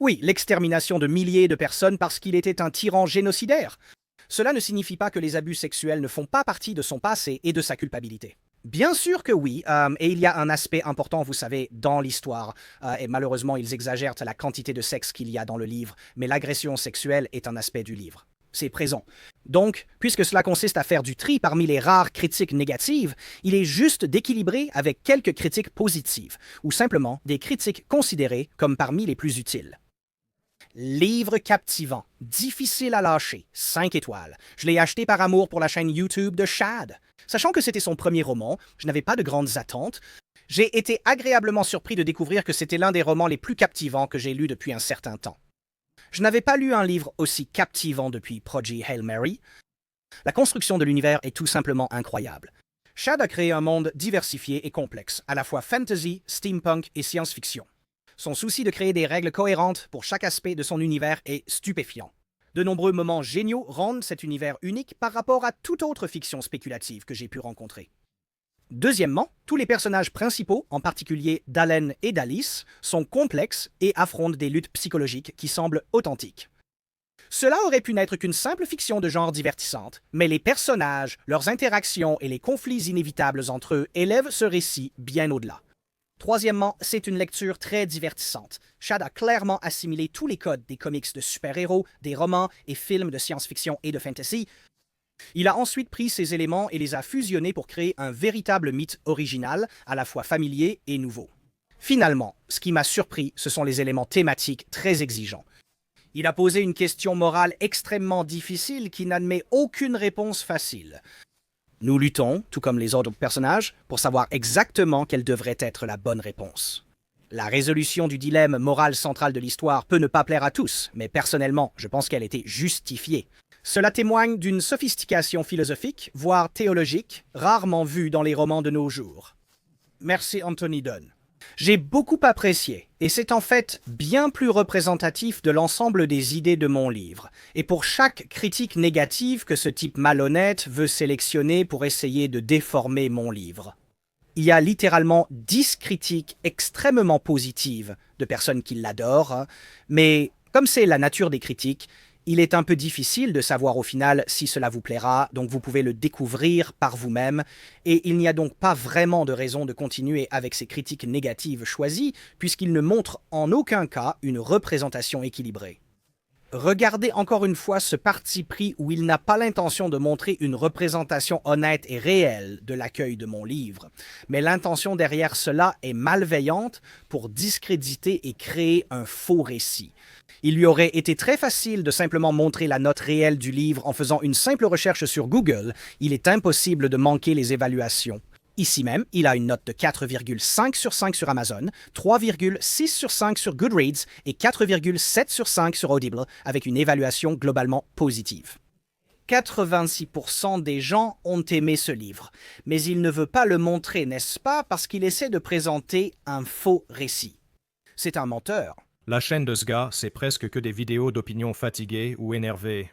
Oui, l'extermination de milliers de personnes parce qu'il était un tyran génocidaire. Cela ne signifie pas que les abus sexuels ne font pas partie de son passé et de sa culpabilité. Bien sûr que oui, et il y a un aspect important, vous savez, dans l'histoire, et malheureusement ils exagèrent la quantité de sexe qu'il y a dans le livre, mais l'agression sexuelle est un aspect du livre. C'est présent. Donc, puisque cela consiste à faire du tri parmi les rares critiques négatives, il est juste d'équilibrer avec quelques critiques positives, ou simplement des critiques considérées comme parmi les plus utiles. Livre captivant, difficile à lâcher, 5 étoiles. Je l'ai acheté par amour pour la chaîne YouTube de Chad. Sachant que c'était son premier roman, je n'avais pas de grandes attentes. J'ai été agréablement surpris de découvrir que c'était l'un des romans les plus captivants que j'ai lus depuis un certain temps. Je n'avais pas lu un livre aussi captivant depuis Prodigy Hail Mary. La construction de l'univers est tout simplement incroyable. Chad a créé un monde diversifié et complexe, à la fois fantasy, steampunk et science-fiction. Son souci de créer des règles cohérentes pour chaque aspect de son univers est stupéfiant. De nombreux moments géniaux rendent cet univers unique par rapport à toute autre fiction spéculative que j'ai pu rencontrer. Deuxièmement, tous les personnages principaux, en particulier d'Allen et d'Alice, sont complexes et affrontent des luttes psychologiques qui semblent authentiques. Cela aurait pu n'être qu'une simple fiction de genre divertissante, mais les personnages, leurs interactions et les conflits inévitables entre eux élèvent ce récit bien au-delà. Troisièmement, c'est une lecture très divertissante. Chad a clairement assimilé tous les codes des comics de super-héros, des romans et films de science-fiction et de fantasy. Il a ensuite pris ces éléments et les a fusionnés pour créer un véritable mythe original, à la fois familier et nouveau. Finalement, ce qui m'a surpris, ce sont les éléments thématiques très exigeants. Il a posé une question morale extrêmement difficile qui n'admet aucune réponse facile. Nous luttons, tout comme les autres personnages, pour savoir exactement quelle devrait être la bonne réponse. La résolution du dilemme moral central de l'histoire peut ne pas plaire à tous, mais personnellement, je pense qu'elle était justifiée. Cela témoigne d'une sophistication philosophique, voire théologique, rarement vue dans les romans de nos jours. Merci Anthony Dunn. J'ai beaucoup apprécié, et c'est en fait bien plus représentatif de l'ensemble des idées de mon livre, et pour chaque critique négative que ce type malhonnête veut sélectionner pour essayer de déformer mon livre. Il y a littéralement 10 critiques extrêmement positives de personnes qui l'adorent, mais comme c'est la nature des critiques, il est un peu difficile de savoir au final si cela vous plaira, donc vous pouvez le découvrir par vous-même, et il n'y a donc pas vraiment de raison de continuer avec ces critiques négatives choisies, puisqu'ils ne montrent en aucun cas une représentation équilibrée. Regardez encore une fois ce parti pris où il n'a pas l'intention de montrer une représentation honnête et réelle de l'accueil de mon livre, mais l'intention derrière cela est malveillante pour discréditer et créer un faux récit. Il lui aurait été très facile de simplement montrer la note réelle du livre en faisant une simple recherche sur Google. Il est impossible de manquer les évaluations. Ici même, il a une note de 4,5 sur 5 sur Amazon, 3,6 sur 5 sur Goodreads et 4,7 sur 5 sur Audible, avec une évaluation globalement positive. 86% des gens ont aimé ce livre, mais il ne veut pas le montrer, n'est-ce pas, parce qu'il essaie de présenter un faux récit. C'est un menteur.
La chaîne de ce gars, c'est presque que des vidéos d'opinion fatiguées ou énervées.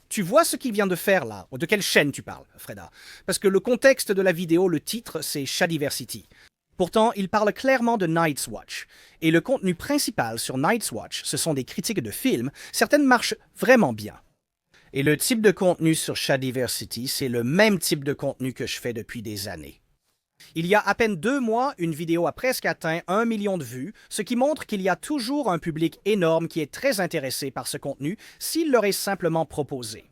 Tu vois ce qu'il vient de faire là? De quelle chaîne tu parles, Freda? Parce que le contexte de la vidéo, le titre, c'est Shadiversity. Pourtant, il parle clairement de Night's Watch. Et le contenu principal sur Night's Watch, ce sont des critiques de films. Certaines marchent vraiment bien. Et le type de contenu sur Shadiversity, c'est le même type de contenu que je fais depuis des années. Il y a à peine 2 mois, une vidéo a presque atteint 1 million de vues, ce qui montre qu'il y a toujours un public énorme qui est très intéressé par ce contenu s'il leur est simplement proposé.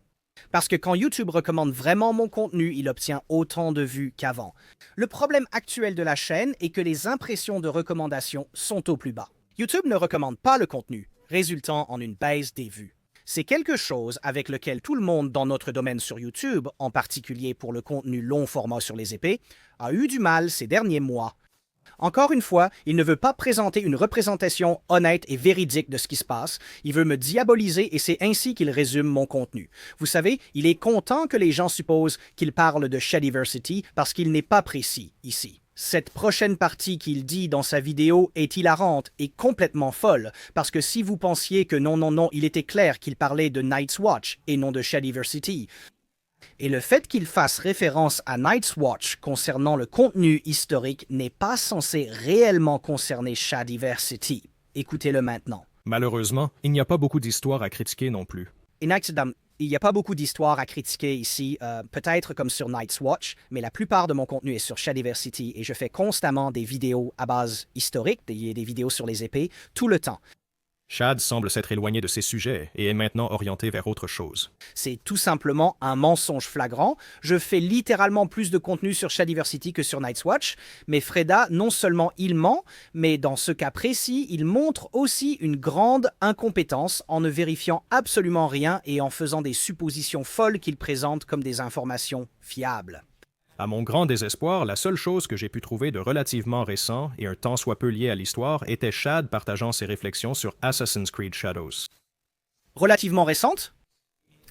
Parce que quand YouTube recommande vraiment mon contenu, il obtient autant de vues qu'avant. Le problème actuel de la chaîne est que les impressions de recommandation sont au plus bas. YouTube ne recommande pas le contenu. résultant en une baisse des vues. C'est quelque chose avec lequel tout le monde dans notre domaine sur YouTube, en particulier pour le contenu long format sur les épées, a eu du mal ces derniers mois. Encore une fois, il ne veut pas présenter une représentation honnête et véridique de ce qui se passe, il veut me diaboliser et c'est ainsi qu'il résume mon contenu. Vous savez, il est content que les gens supposent qu'il parle de Shadiversity parce qu'il n'est pas précis ici. Cette prochaine partie qu'il dit dans sa vidéo est hilarante et complètement folle, parce que si vous pensiez que non, il était clair qu'il parlait de Night's Watch et non de Shadiversity. Et le fait qu'il fasse référence à Night's Watch concernant le contenu historique n'est pas censé réellement concerner Shadiversity. Écoutez-le maintenant.
Malheureusement, il n'y a pas beaucoup d'histoires à critiquer non plus.
Et Night's-Dam, il n'y a pas beaucoup d'histoires à critiquer ici, peut-être comme sur Night's Watch, mais la plupart de mon contenu est sur Shadiversity et je fais constamment des vidéos à base historique, des vidéos sur les épées, tout le temps.
Shad semble s'être éloigné de ses sujets et est maintenant orienté vers autre chose.
C'est tout simplement un mensonge flagrant. Je fais littéralement plus de contenu sur Shadiversity que sur Night's Watch, mais Freda, non seulement il ment, mais dans ce cas précis, il montre aussi une grande incompétence en ne vérifiant absolument rien et en faisant des suppositions folles qu'il présente comme des informations fiables.
À mon grand désespoir, la seule chose que j'ai pu trouver de relativement récent et un tant soit peu lié à l'histoire était Shad partageant ses réflexions sur Assassin's Creed Shadows.
Relativement récente?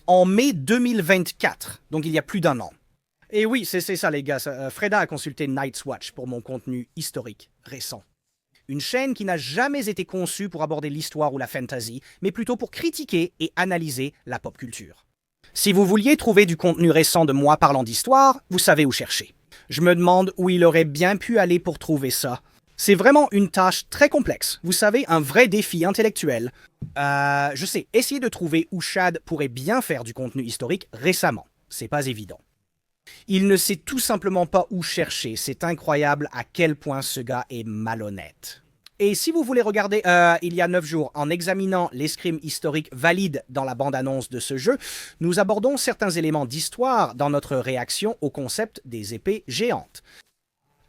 En mai 2024, donc il y a plus d'un an. Et oui, c'est ça les gars, Freda a consulté Night's Watch pour mon contenu historique récent. Une chaîne qui n'a jamais été conçue pour aborder l'histoire ou la fantasy, mais plutôt pour critiquer et analyser la pop culture. Si vous vouliez trouver du contenu récent de moi parlant d'histoire, vous savez où chercher. Je me demande où il aurait bien pu aller pour trouver ça. C'est vraiment une tâche très complexe. Vous savez, un vrai défi intellectuel. Je sais, essayer de trouver où Shad pourrait bien faire du contenu historique récemment. C'est pas évident. Il ne sait tout simplement pas où chercher. C'est incroyable à quel point ce gars est malhonnête. Et si vous voulez regarder il y a 9 jours, en examinant l'escrime historique valide dans la bande-annonce de ce jeu, nous abordons certains éléments d'histoire dans notre réaction au concept des épées géantes.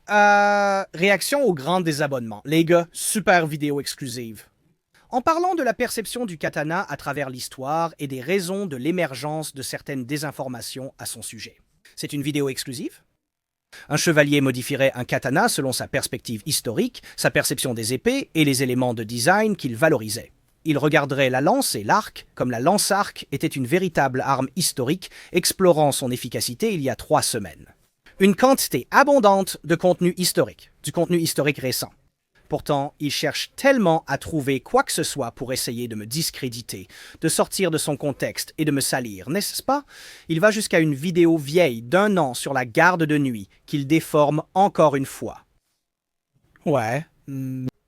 Réaction au grand désabonnement. Les gars, super vidéo exclusive. En parlant de la perception du katana à travers l'histoire et des raisons de l'émergence de certaines désinformations à son sujet. C'est une vidéo exclusive? Un chevalier modifierait un katana selon sa perspective historique, sa perception des épées et les éléments de design qu'il valorisait. Il regarderait la lance et l'arc comme la lance-arc était une véritable arme historique, explorant son efficacité il y a 3 semaines. Une quantité abondante de contenu historique, du contenu historique récent. Pourtant, il cherche tellement à trouver quoi que ce soit pour essayer de me discréditer, de sortir de son contexte et de me salir, n'est-ce pas? Il va jusqu'à une vidéo vieille d'1 an sur la garde de nuit qu'il déforme encore une fois. Ouais.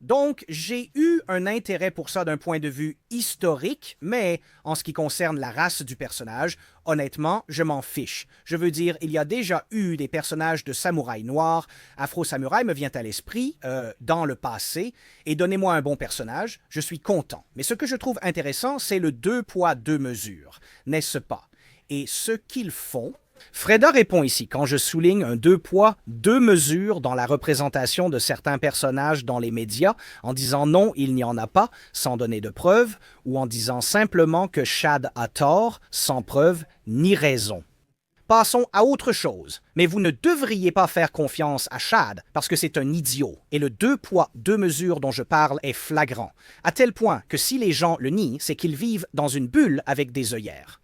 Donc, j'ai eu un intérêt pour ça d'un point de vue historique, mais en ce qui concerne la race du personnage, honnêtement, je m'en fiche. Je veux dire, il y a déjà eu des personnages de samouraïs noirs. Afro-samouraï me vient à l'esprit dans le passé, et donnez-moi un bon personnage, je suis content. Mais ce que je trouve intéressant, c'est le 2 poids 2 mesures, n'est-ce pas? Et ce qu'ils font... Freda répond ici quand je souligne un 2 poids, 2 mesures dans la représentation de certains personnages dans les médias, en disant non, il n'y en a pas, sans donner de preuves, ou en disant simplement que Shad a tort, sans preuve ni raison. Passons à autre chose, mais vous ne devriez pas faire confiance à Shad parce que c'est un idiot, et le 2 poids, 2 mesures dont je parle est flagrant, à tel point que si les gens le nient, c'est qu'ils vivent dans une bulle avec des œillères.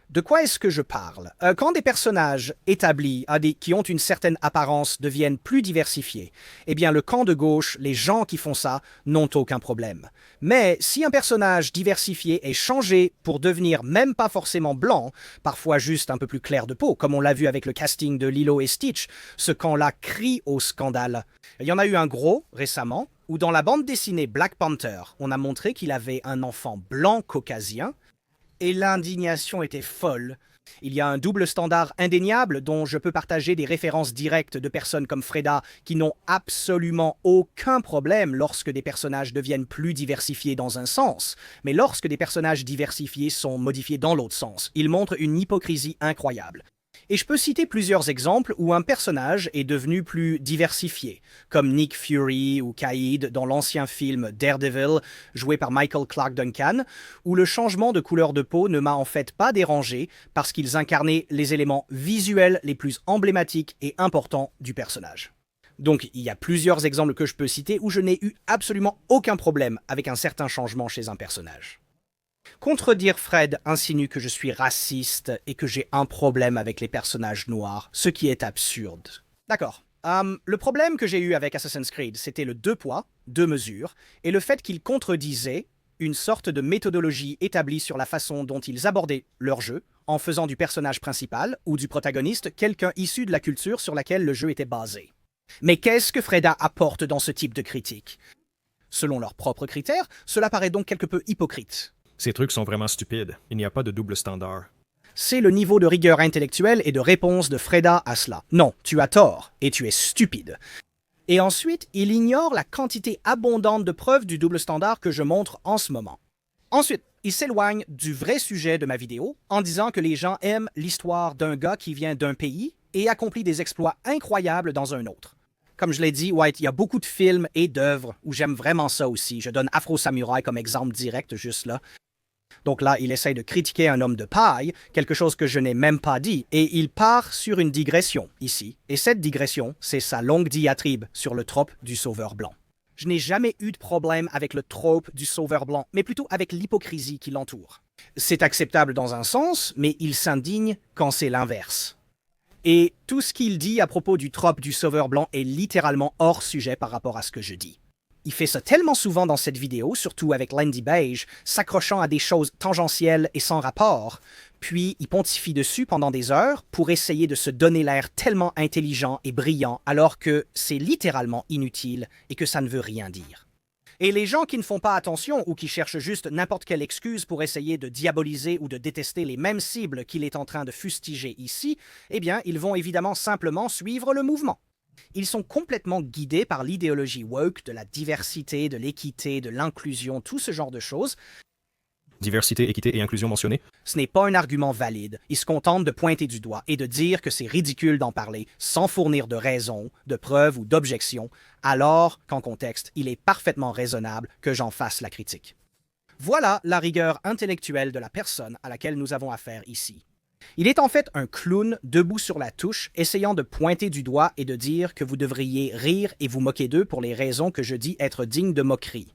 De quoi est-ce que je parle? Quand des personnages établis, qui ont une certaine apparence, deviennent plus diversifiés, eh bien le camp de gauche, les gens qui font ça, n'ont aucun problème. Mais si un personnage diversifié est changé pour devenir même pas forcément blanc, parfois juste un peu plus clair de peau, comme on l'a vu avec le casting de Lilo et Stitch, ce camp-là crie au scandale. Il y en a eu un gros, récemment, où dans la bande dessinée Black Panther, on a montré qu'il avait un enfant blanc caucasien, et l'indignation était folle. Il y a un double standard indéniable dont je peux partager des références directes de personnes comme Freda qui n'ont absolument aucun problème lorsque des personnages deviennent plus diversifiés dans un sens, mais lorsque des personnages diversifiés sont modifiés dans l'autre sens, ils montrent une hypocrisie incroyable. Et je peux citer plusieurs exemples où un personnage est devenu plus diversifié, comme Nick Fury ou Kaïd dans l'ancien film Daredevil, joué par Michael Clarke Duncan, où le changement de couleur de peau ne m'a en fait pas dérangé parce qu'ils incarnaient les éléments visuels les plus emblématiques et importants du personnage. Donc il y a plusieurs exemples que je peux citer où je n'ai eu absolument aucun problème avec un certain changement chez un personnage. Contredire Fred insinue que je suis raciste et que j'ai un problème avec les personnages noirs, ce qui est absurde. D'accord. Le problème que j'ai eu avec Assassin's Creed, c'était le 2 poids, 2 mesures, et le fait qu'ils contredisaient une sorte de méthodologie établie sur la façon dont ils abordaient leur jeu, en faisant du personnage principal ou du protagoniste quelqu'un issu de la culture sur laquelle le jeu était basé. Mais qu'est-ce que Freda apporte dans ce type de critique? Selon leurs propres critères, cela paraît donc quelque peu hypocrite.
Ces trucs sont vraiment stupides. Il n'y a pas de double standard.
C'est le niveau de rigueur intellectuelle et de réponse de Freda à cela. Non, tu as tort, et tu es stupide. Et ensuite, il ignore la quantité abondante de preuves du double standard que je montre en ce moment. Ensuite, il s'éloigne du vrai sujet de ma vidéo en disant que les gens aiment l'histoire d'un gars qui vient d'un pays et accomplit des exploits incroyables dans un autre. Comme je l'ai dit, White, il y a beaucoup de films et d'œuvres où j'aime vraiment ça aussi. Je donne Afro Samurai comme exemple direct juste là. Donc là, il essaye de critiquer un homme de paille, quelque chose que je n'ai même pas dit, et il part sur une digression ici. Et cette digression, c'est sa longue diatribe sur le trope du sauveur blanc. Je n'ai jamais eu de problème avec le trope du sauveur blanc, mais plutôt avec l'hypocrisie qui l'entoure. C'est acceptable dans un sens, mais il s'indigne quand c'est l'inverse. Et tout ce qu'il dit à propos du trope du sauveur blanc est littéralement hors sujet par rapport à ce que je dis. Il fait ça tellement souvent dans cette vidéo, surtout avec Landy Beige, s'accrochant à des choses tangentielles et sans rapport, puis il pontifie dessus pendant des heures pour essayer de se donner l'air tellement intelligent et brillant alors que c'est littéralement inutile et que ça ne veut rien dire. Et les gens qui ne font pas attention ou qui cherchent juste n'importe quelle excuse pour essayer de diaboliser ou de détester les mêmes cibles qu'il est en train de fustiger ici, eh bien, ils vont évidemment simplement suivre le mouvement. Ils sont complètement guidés par l'idéologie woke de la diversité, de l'équité, de l'inclusion, tout ce genre de choses.
Diversité, équité et inclusion mentionnées.
Ce n'est pas un argument valide. Ils se contentent de pointer du doigt et de dire que c'est ridicule d'en parler sans fournir de raisons, de preuves ou d'objections, alors qu'en contexte, il est parfaitement raisonnable que j'en fasse la critique. Voilà la rigueur intellectuelle de la personne à laquelle nous avons affaire ici. Il est en fait un clown debout sur la touche, essayant de pointer du doigt et de dire que vous devriez rire et vous moquer d'eux pour les raisons que je dis être dignes de moquerie.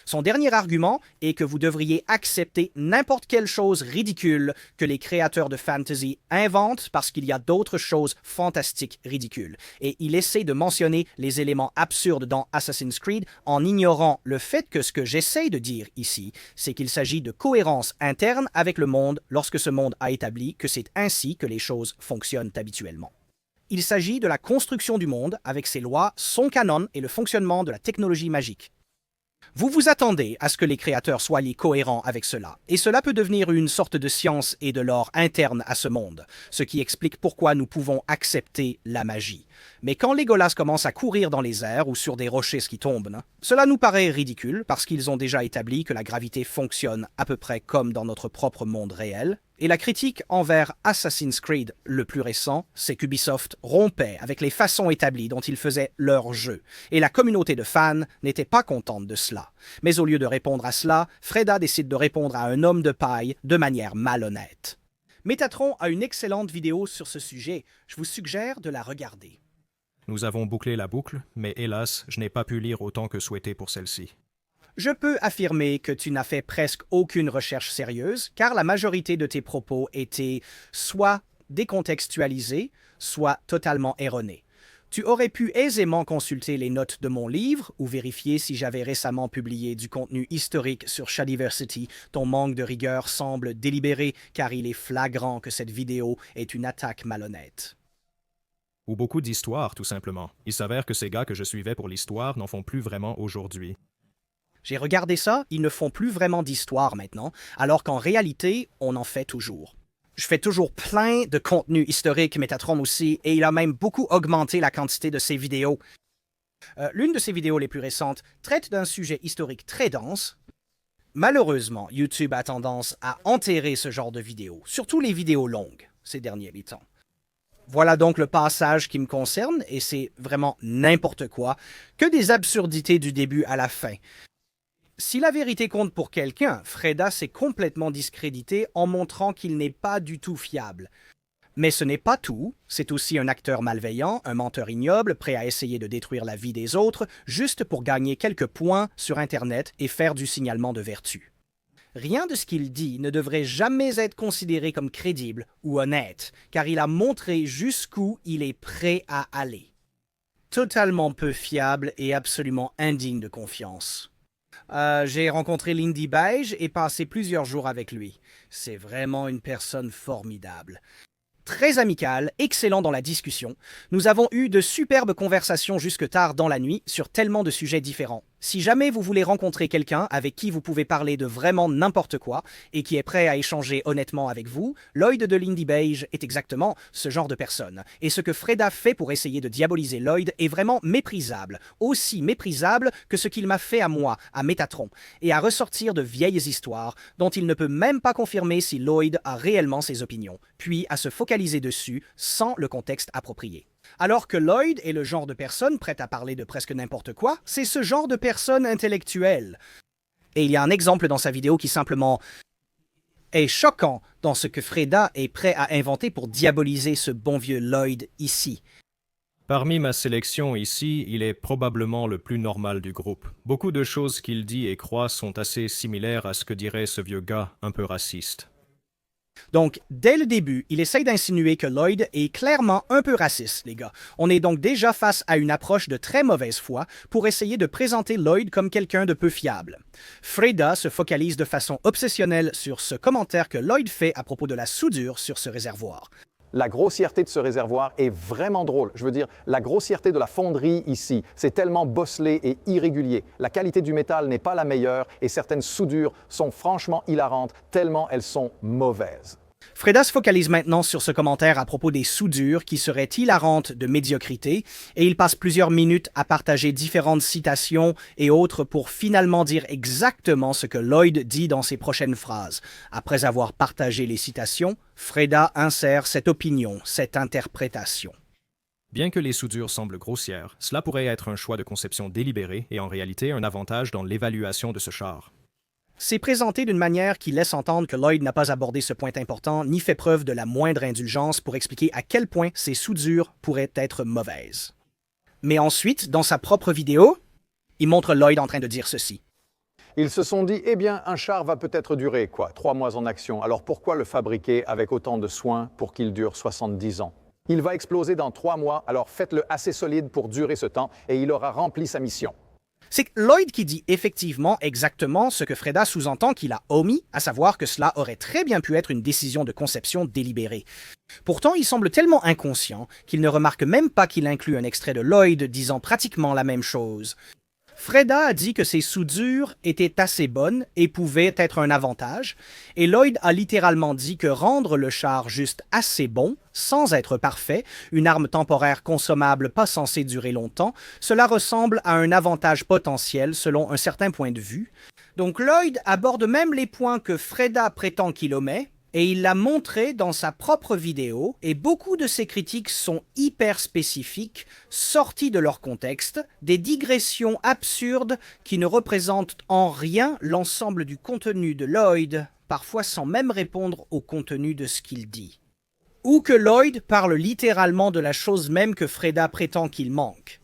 Son dernier argument est que vous devriez accepter n'importe quelle chose ridicule que les créateurs de fantasy inventent parce qu'il y a d'autres choses fantastiques ridicules. Et il essaie de mentionner les éléments absurdes dans Assassin's Creed en ignorant le fait que ce que j'essaie de dire ici, c'est qu'il s'agit de cohérence interne avec le monde lorsque ce monde a établi que c'est ainsi que les choses fonctionnent habituellement. Il s'agit de la construction du monde avec ses lois, son canon et le fonctionnement de la technologie magique. Vous vous attendez à ce que les créateurs soient cohérents avec cela, et cela peut devenir une sorte de science et de lore interne à ce monde, ce qui explique pourquoi nous pouvons accepter la magie. Mais quand Legolas commence à courir dans les airs ou sur des rochers qui tombent, cela nous paraît ridicule parce qu'ils ont déjà établi que la gravité fonctionne à peu près comme dans notre propre monde réel. Et la critique envers Assassin's Creed le plus récent, c'est qu'Ubisoft rompait avec les façons établies dont ils faisaient leur jeu, et la communauté de fans n'était pas contente de cela. Mais au lieu de répondre à cela, Freda décide de répondre à un homme de paille de manière malhonnête. Métatron a une excellente vidéo sur ce sujet, je vous suggère de la regarder.
Nous avons bouclé la boucle, mais hélas, je n'ai pas pu lire autant que souhaité pour celle-ci.
Je peux affirmer que tu n'as fait presque aucune recherche sérieuse, car la majorité de tes propos étaient soit décontextualisés, soit totalement erronés. Tu aurais pu aisément consulter les notes de mon livre ou vérifier si j'avais récemment publié du contenu historique sur Shadiversity. Ton manque de rigueur semble délibéré, car il est flagrant que cette vidéo est une attaque malhonnête.
Ou beaucoup d'histoires, tout simplement. Il s'avère que ces gars que je suivais pour l'histoire n'en font plus vraiment aujourd'hui.
J'ai regardé ça, ils ne font plus vraiment d'histoire maintenant, alors qu'en réalité, on en fait toujours. Je fais toujours plein de contenu historique, Métatron aussi, et il a même beaucoup augmenté la quantité de ses vidéos. L'une de ses vidéos les plus récentes traite d'un sujet historique très dense. Malheureusement, YouTube a tendance à enterrer ce genre de vidéos, surtout les vidéos longues, ces derniers temps. Voilà donc le passage qui me concerne, et c'est vraiment n'importe quoi, que des absurdités du début à la fin. Si la vérité compte pour quelqu'un, Freda s'est complètement discrédité en montrant qu'il n'est pas du tout fiable. Mais ce n'est pas tout, c'est aussi un acteur malveillant, un menteur ignoble, prêt à essayer de détruire la vie des autres, juste pour gagner quelques points sur Internet et faire du signalement de vertu. Rien de ce qu'il dit ne devrait jamais être considéré comme crédible ou honnête, car il a montré jusqu'où il est prêt à aller. Totalement peu fiable et absolument indigne de confiance. J'ai rencontré Lindy Beige et passé plusieurs jours avec lui. C'est vraiment une personne formidable. Très amical, excellent dans la discussion. Nous avons eu de superbes conversations jusque tard dans la nuit sur tellement de sujets différents. Si jamais vous voulez rencontrer quelqu'un avec qui vous pouvez parler de vraiment n'importe quoi et qui est prêt à échanger honnêtement avec vous, Lloyd de Lindy Beige est exactement ce genre de personne. Et ce que Freda fait pour essayer de diaboliser Lloyd est vraiment méprisable, aussi méprisable que ce qu'il m'a fait à moi, à Métatron, et à ressortir de vieilles histoires dont il ne peut même pas confirmer si Lloyd a réellement ses opinions, puis à se focaliser dessus sans le contexte approprié. Alors que Lloyd est le genre de personne prête à parler de presque n'importe quoi, c'est ce genre de personne intellectuelle. Et il y a un exemple dans sa vidéo qui simplement est choquant dans ce que Freda est prêt à inventer pour diaboliser ce bon vieux Lloyd ici.
Parmi ma sélection ici, il est probablement le plus normal du groupe. Beaucoup de choses qu'il dit et croit sont assez similaires à ce que dirait ce vieux gars un peu raciste.
Donc, dès le début, il essaye d'insinuer que Lloyd est clairement un peu raciste, les gars. On est donc déjà face à une approche de très mauvaise foi pour essayer de présenter Lloyd comme quelqu'un de peu fiable. Freda se focalise de façon obsessionnelle sur ce commentaire que Lloyd fait à propos de la soudure sur ce réservoir.
La grossièreté de ce réservoir est vraiment drôle. Je veux dire, la grossièreté de la fonderie ici, c'est tellement bosselé et irrégulier. La qualité du métal n'est pas la meilleure et certaines soudures sont franchement hilarantes tellement elles sont mauvaises.
Freda se focalise maintenant sur ce commentaire à propos des soudures qui seraient hilarantes de médiocrité et il passe plusieurs minutes à partager différentes citations et autres pour finalement dire exactement ce que Lloyd dit dans ses prochaines phrases. Après avoir partagé les citations, Freda insère cette opinion, cette interprétation.
Bien que les soudures semblent grossières, cela pourrait être un choix de conception délibéré et en réalité un avantage dans l'évaluation de ce char.
C'est présenté d'une manière qui laisse entendre que Lloyd n'a pas abordé ce point important ni fait preuve de la moindre indulgence pour expliquer à quel point ces soudures pourraient être mauvaises. Mais ensuite, dans sa propre vidéo, il montre Lloyd en train de dire ceci.
Ils se sont dit, eh bien, un char va peut-être durer, 3 mois en action. Alors pourquoi le fabriquer avec autant de soin pour qu'il dure 70 ans? Il va exploser dans 3 mois, alors faites-le assez solide pour durer ce temps et il aura rempli sa mission.
C'est Lloyd qui dit effectivement exactement ce que Freda sous-entend qu'il a omis, à savoir que cela aurait très bien pu être une décision de conception délibérée. Pourtant, il semble tellement inconscient qu'il ne remarque même pas qu'il inclut un extrait de Lloyd disant pratiquement la même chose. Freda a dit que ses soudures étaient assez bonnes et pouvaient être un avantage, et Lloyd a littéralement dit que rendre le char juste assez bon, sans être parfait, une arme temporaire consommable pas censée durer longtemps, cela ressemble à un avantage potentiel selon un certain point de vue. Donc Lloyd aborde même les points que Freda prétend qu'il omet, et il l'a montré dans sa propre vidéo, et beaucoup de ses critiques sont hyper spécifiques, sorties de leur contexte, des digressions absurdes qui ne représentent en rien l'ensemble du contenu de Lloyd, parfois sans même répondre au contenu de ce qu'il dit. Ou que Lloyd parle littéralement de la chose même que Freda prétend qu'il manque.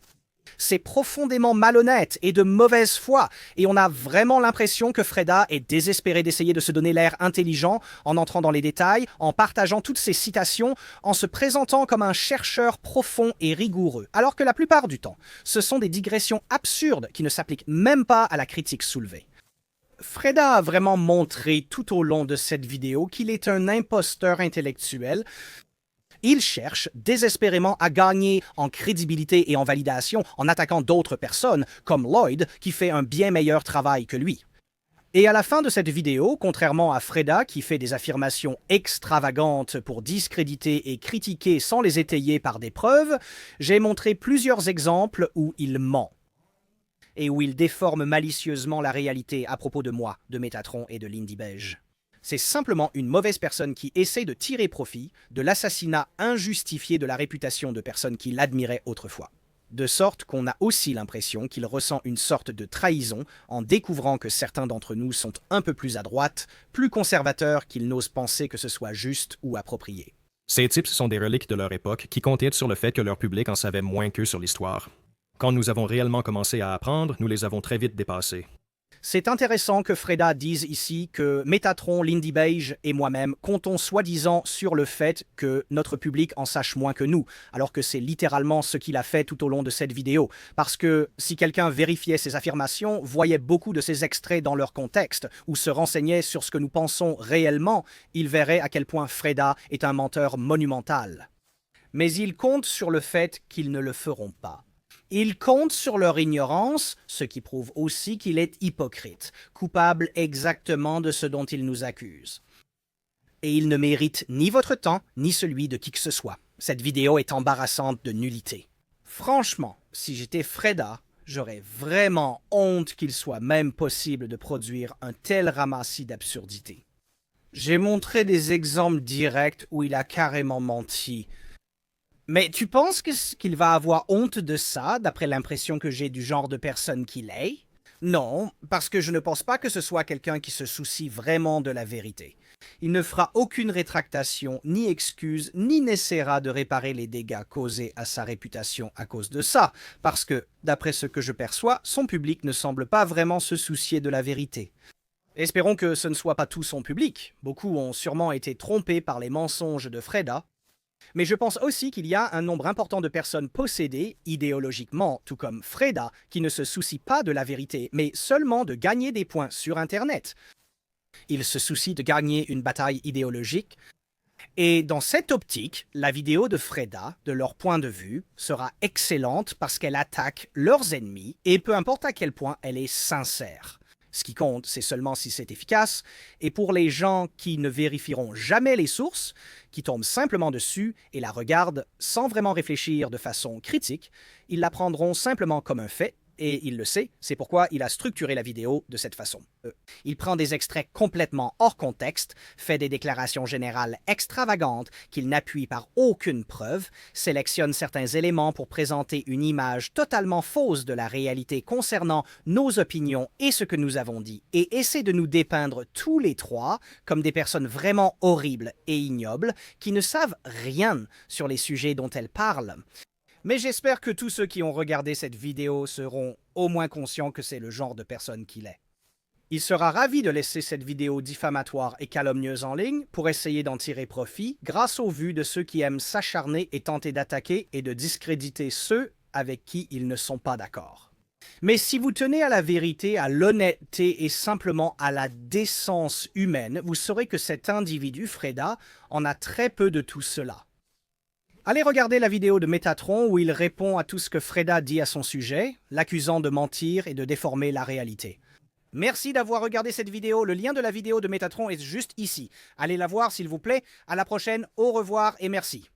C'est profondément malhonnête et de mauvaise foi, et on a vraiment l'impression que Freda est désespéré d'essayer de se donner l'air intelligent en entrant dans les détails, en partageant toutes ses citations, en se présentant comme un chercheur profond et rigoureux, alors que la plupart du temps, ce sont des digressions absurdes qui ne s'appliquent même pas à la critique soulevée. Freda a vraiment montré tout au long de cette vidéo qu'il est un imposteur intellectuel. Il cherche désespérément à gagner en crédibilité et en validation en attaquant d'autres personnes, comme Lloyd, qui fait un bien meilleur travail que lui. Et à la fin de cette vidéo, contrairement à Freda qui fait des affirmations extravagantes pour discréditer et critiquer sans les étayer par des preuves, j'ai montré plusieurs exemples où il ment et où il déforme malicieusement la réalité à propos de moi, de Métatron et de Lindy Beige. C'est simplement une mauvaise personne qui essaie de tirer profit de l'assassinat injustifié de la réputation de personnes qui l'admiraient autrefois. De sorte qu'on a aussi l'impression qu'il ressent une sorte de trahison en découvrant que certains d'entre nous sont un peu plus à droite, plus conservateurs qu'ils n'osent penser que ce soit juste ou approprié.
Ces types sont des reliques de leur époque qui comptaient sur le fait que leur public en savait moins qu'eux sur l'histoire. Quand nous avons réellement commencé à apprendre, nous les avons très vite dépassés.
C'est intéressant que Freda dise ici que Métatron, Lindy Beige et moi-même comptons soi-disant sur le fait que notre public en sache moins que nous, alors que c'est littéralement ce qu'il a fait tout au long de cette vidéo. Parce que si quelqu'un vérifiait ses affirmations, voyait beaucoup de ces extraits dans leur contexte, ou se renseignait sur ce que nous pensons réellement, il verrait à quel point Freda est un menteur monumental. Mais il compte sur le fait qu'ils ne le feront pas. Ils comptent sur leur ignorance, ce qui prouve aussi qu'il est hypocrite, coupable exactement de ce dont il nous accuse. Et il ne mérite ni votre temps, ni celui de qui que ce soit. Cette vidéo est embarrassante de nullité. Franchement, si j'étais Freda, j'aurais vraiment honte qu'il soit même possible de produire un tel ramassis d'absurdités. J'ai montré des exemples directs où il a carrément menti. Mais tu penses qu'il va avoir honte de ça, d'après l'impression que j'ai du genre de personne qu'il est? Non, parce que je ne pense pas que ce soit quelqu'un qui se soucie vraiment de la vérité. Il ne fera aucune rétractation, ni excuse, ni n'essaiera de réparer les dégâts causés à sa réputation à cause de ça, parce que, d'après ce que je perçois, son public ne semble pas vraiment se soucier de la vérité. Espérons que ce ne soit pas tout son public. Beaucoup ont sûrement été trompés par les mensonges de Freda. Mais je pense aussi qu'il y a un nombre important de personnes possédées, idéologiquement, tout comme Freda, qui ne se soucient pas de la vérité, mais seulement de gagner des points sur Internet. Ils se soucient de gagner une bataille idéologique. Et dans cette optique, la vidéo de Freda, de leur point de vue, sera excellente parce qu'elle attaque leurs ennemis, et peu importe à quel point elle est sincère. Ce qui compte, c'est seulement si c'est efficace, et pour les gens qui ne vérifieront jamais les sources, qui tombent simplement dessus et la regardent sans vraiment réfléchir de façon critique, ils la prendront simplement comme un fait, et il le sait, c'est pourquoi il a structuré la vidéo de cette façon. Il prend des extraits complètement hors contexte, fait des déclarations générales extravagantes qu'il n'appuie par aucune preuve, sélectionne certains éléments pour présenter une image totalement fausse de la réalité concernant nos opinions et ce que nous avons dit, et essaie de nous dépeindre tous les trois comme des personnes vraiment horribles et ignobles qui ne savent rien sur les sujets dont elles parlent. Mais j'espère que tous ceux qui ont regardé cette vidéo seront au moins conscients que c'est le genre de personne qu'il est. Il sera ravi de laisser cette vidéo diffamatoire et calomnieuse en ligne pour essayer d'en tirer profit grâce aux vues de ceux qui aiment s'acharner et tenter d'attaquer et de discréditer ceux avec qui ils ne sont pas d'accord. Mais si vous tenez à la vérité, à l'honnêteté et simplement à la décence humaine, vous saurez que cet individu, Freda, en a très peu de tout cela. Allez regarder la vidéo de Métatron où il répond à tout ce que Freda dit à son sujet, l'accusant de mentir et de déformer la réalité. Merci d'avoir regardé cette vidéo, le lien de la vidéo de Métatron est juste ici. Allez la voir s'il vous plaît, à la prochaine, au revoir et merci.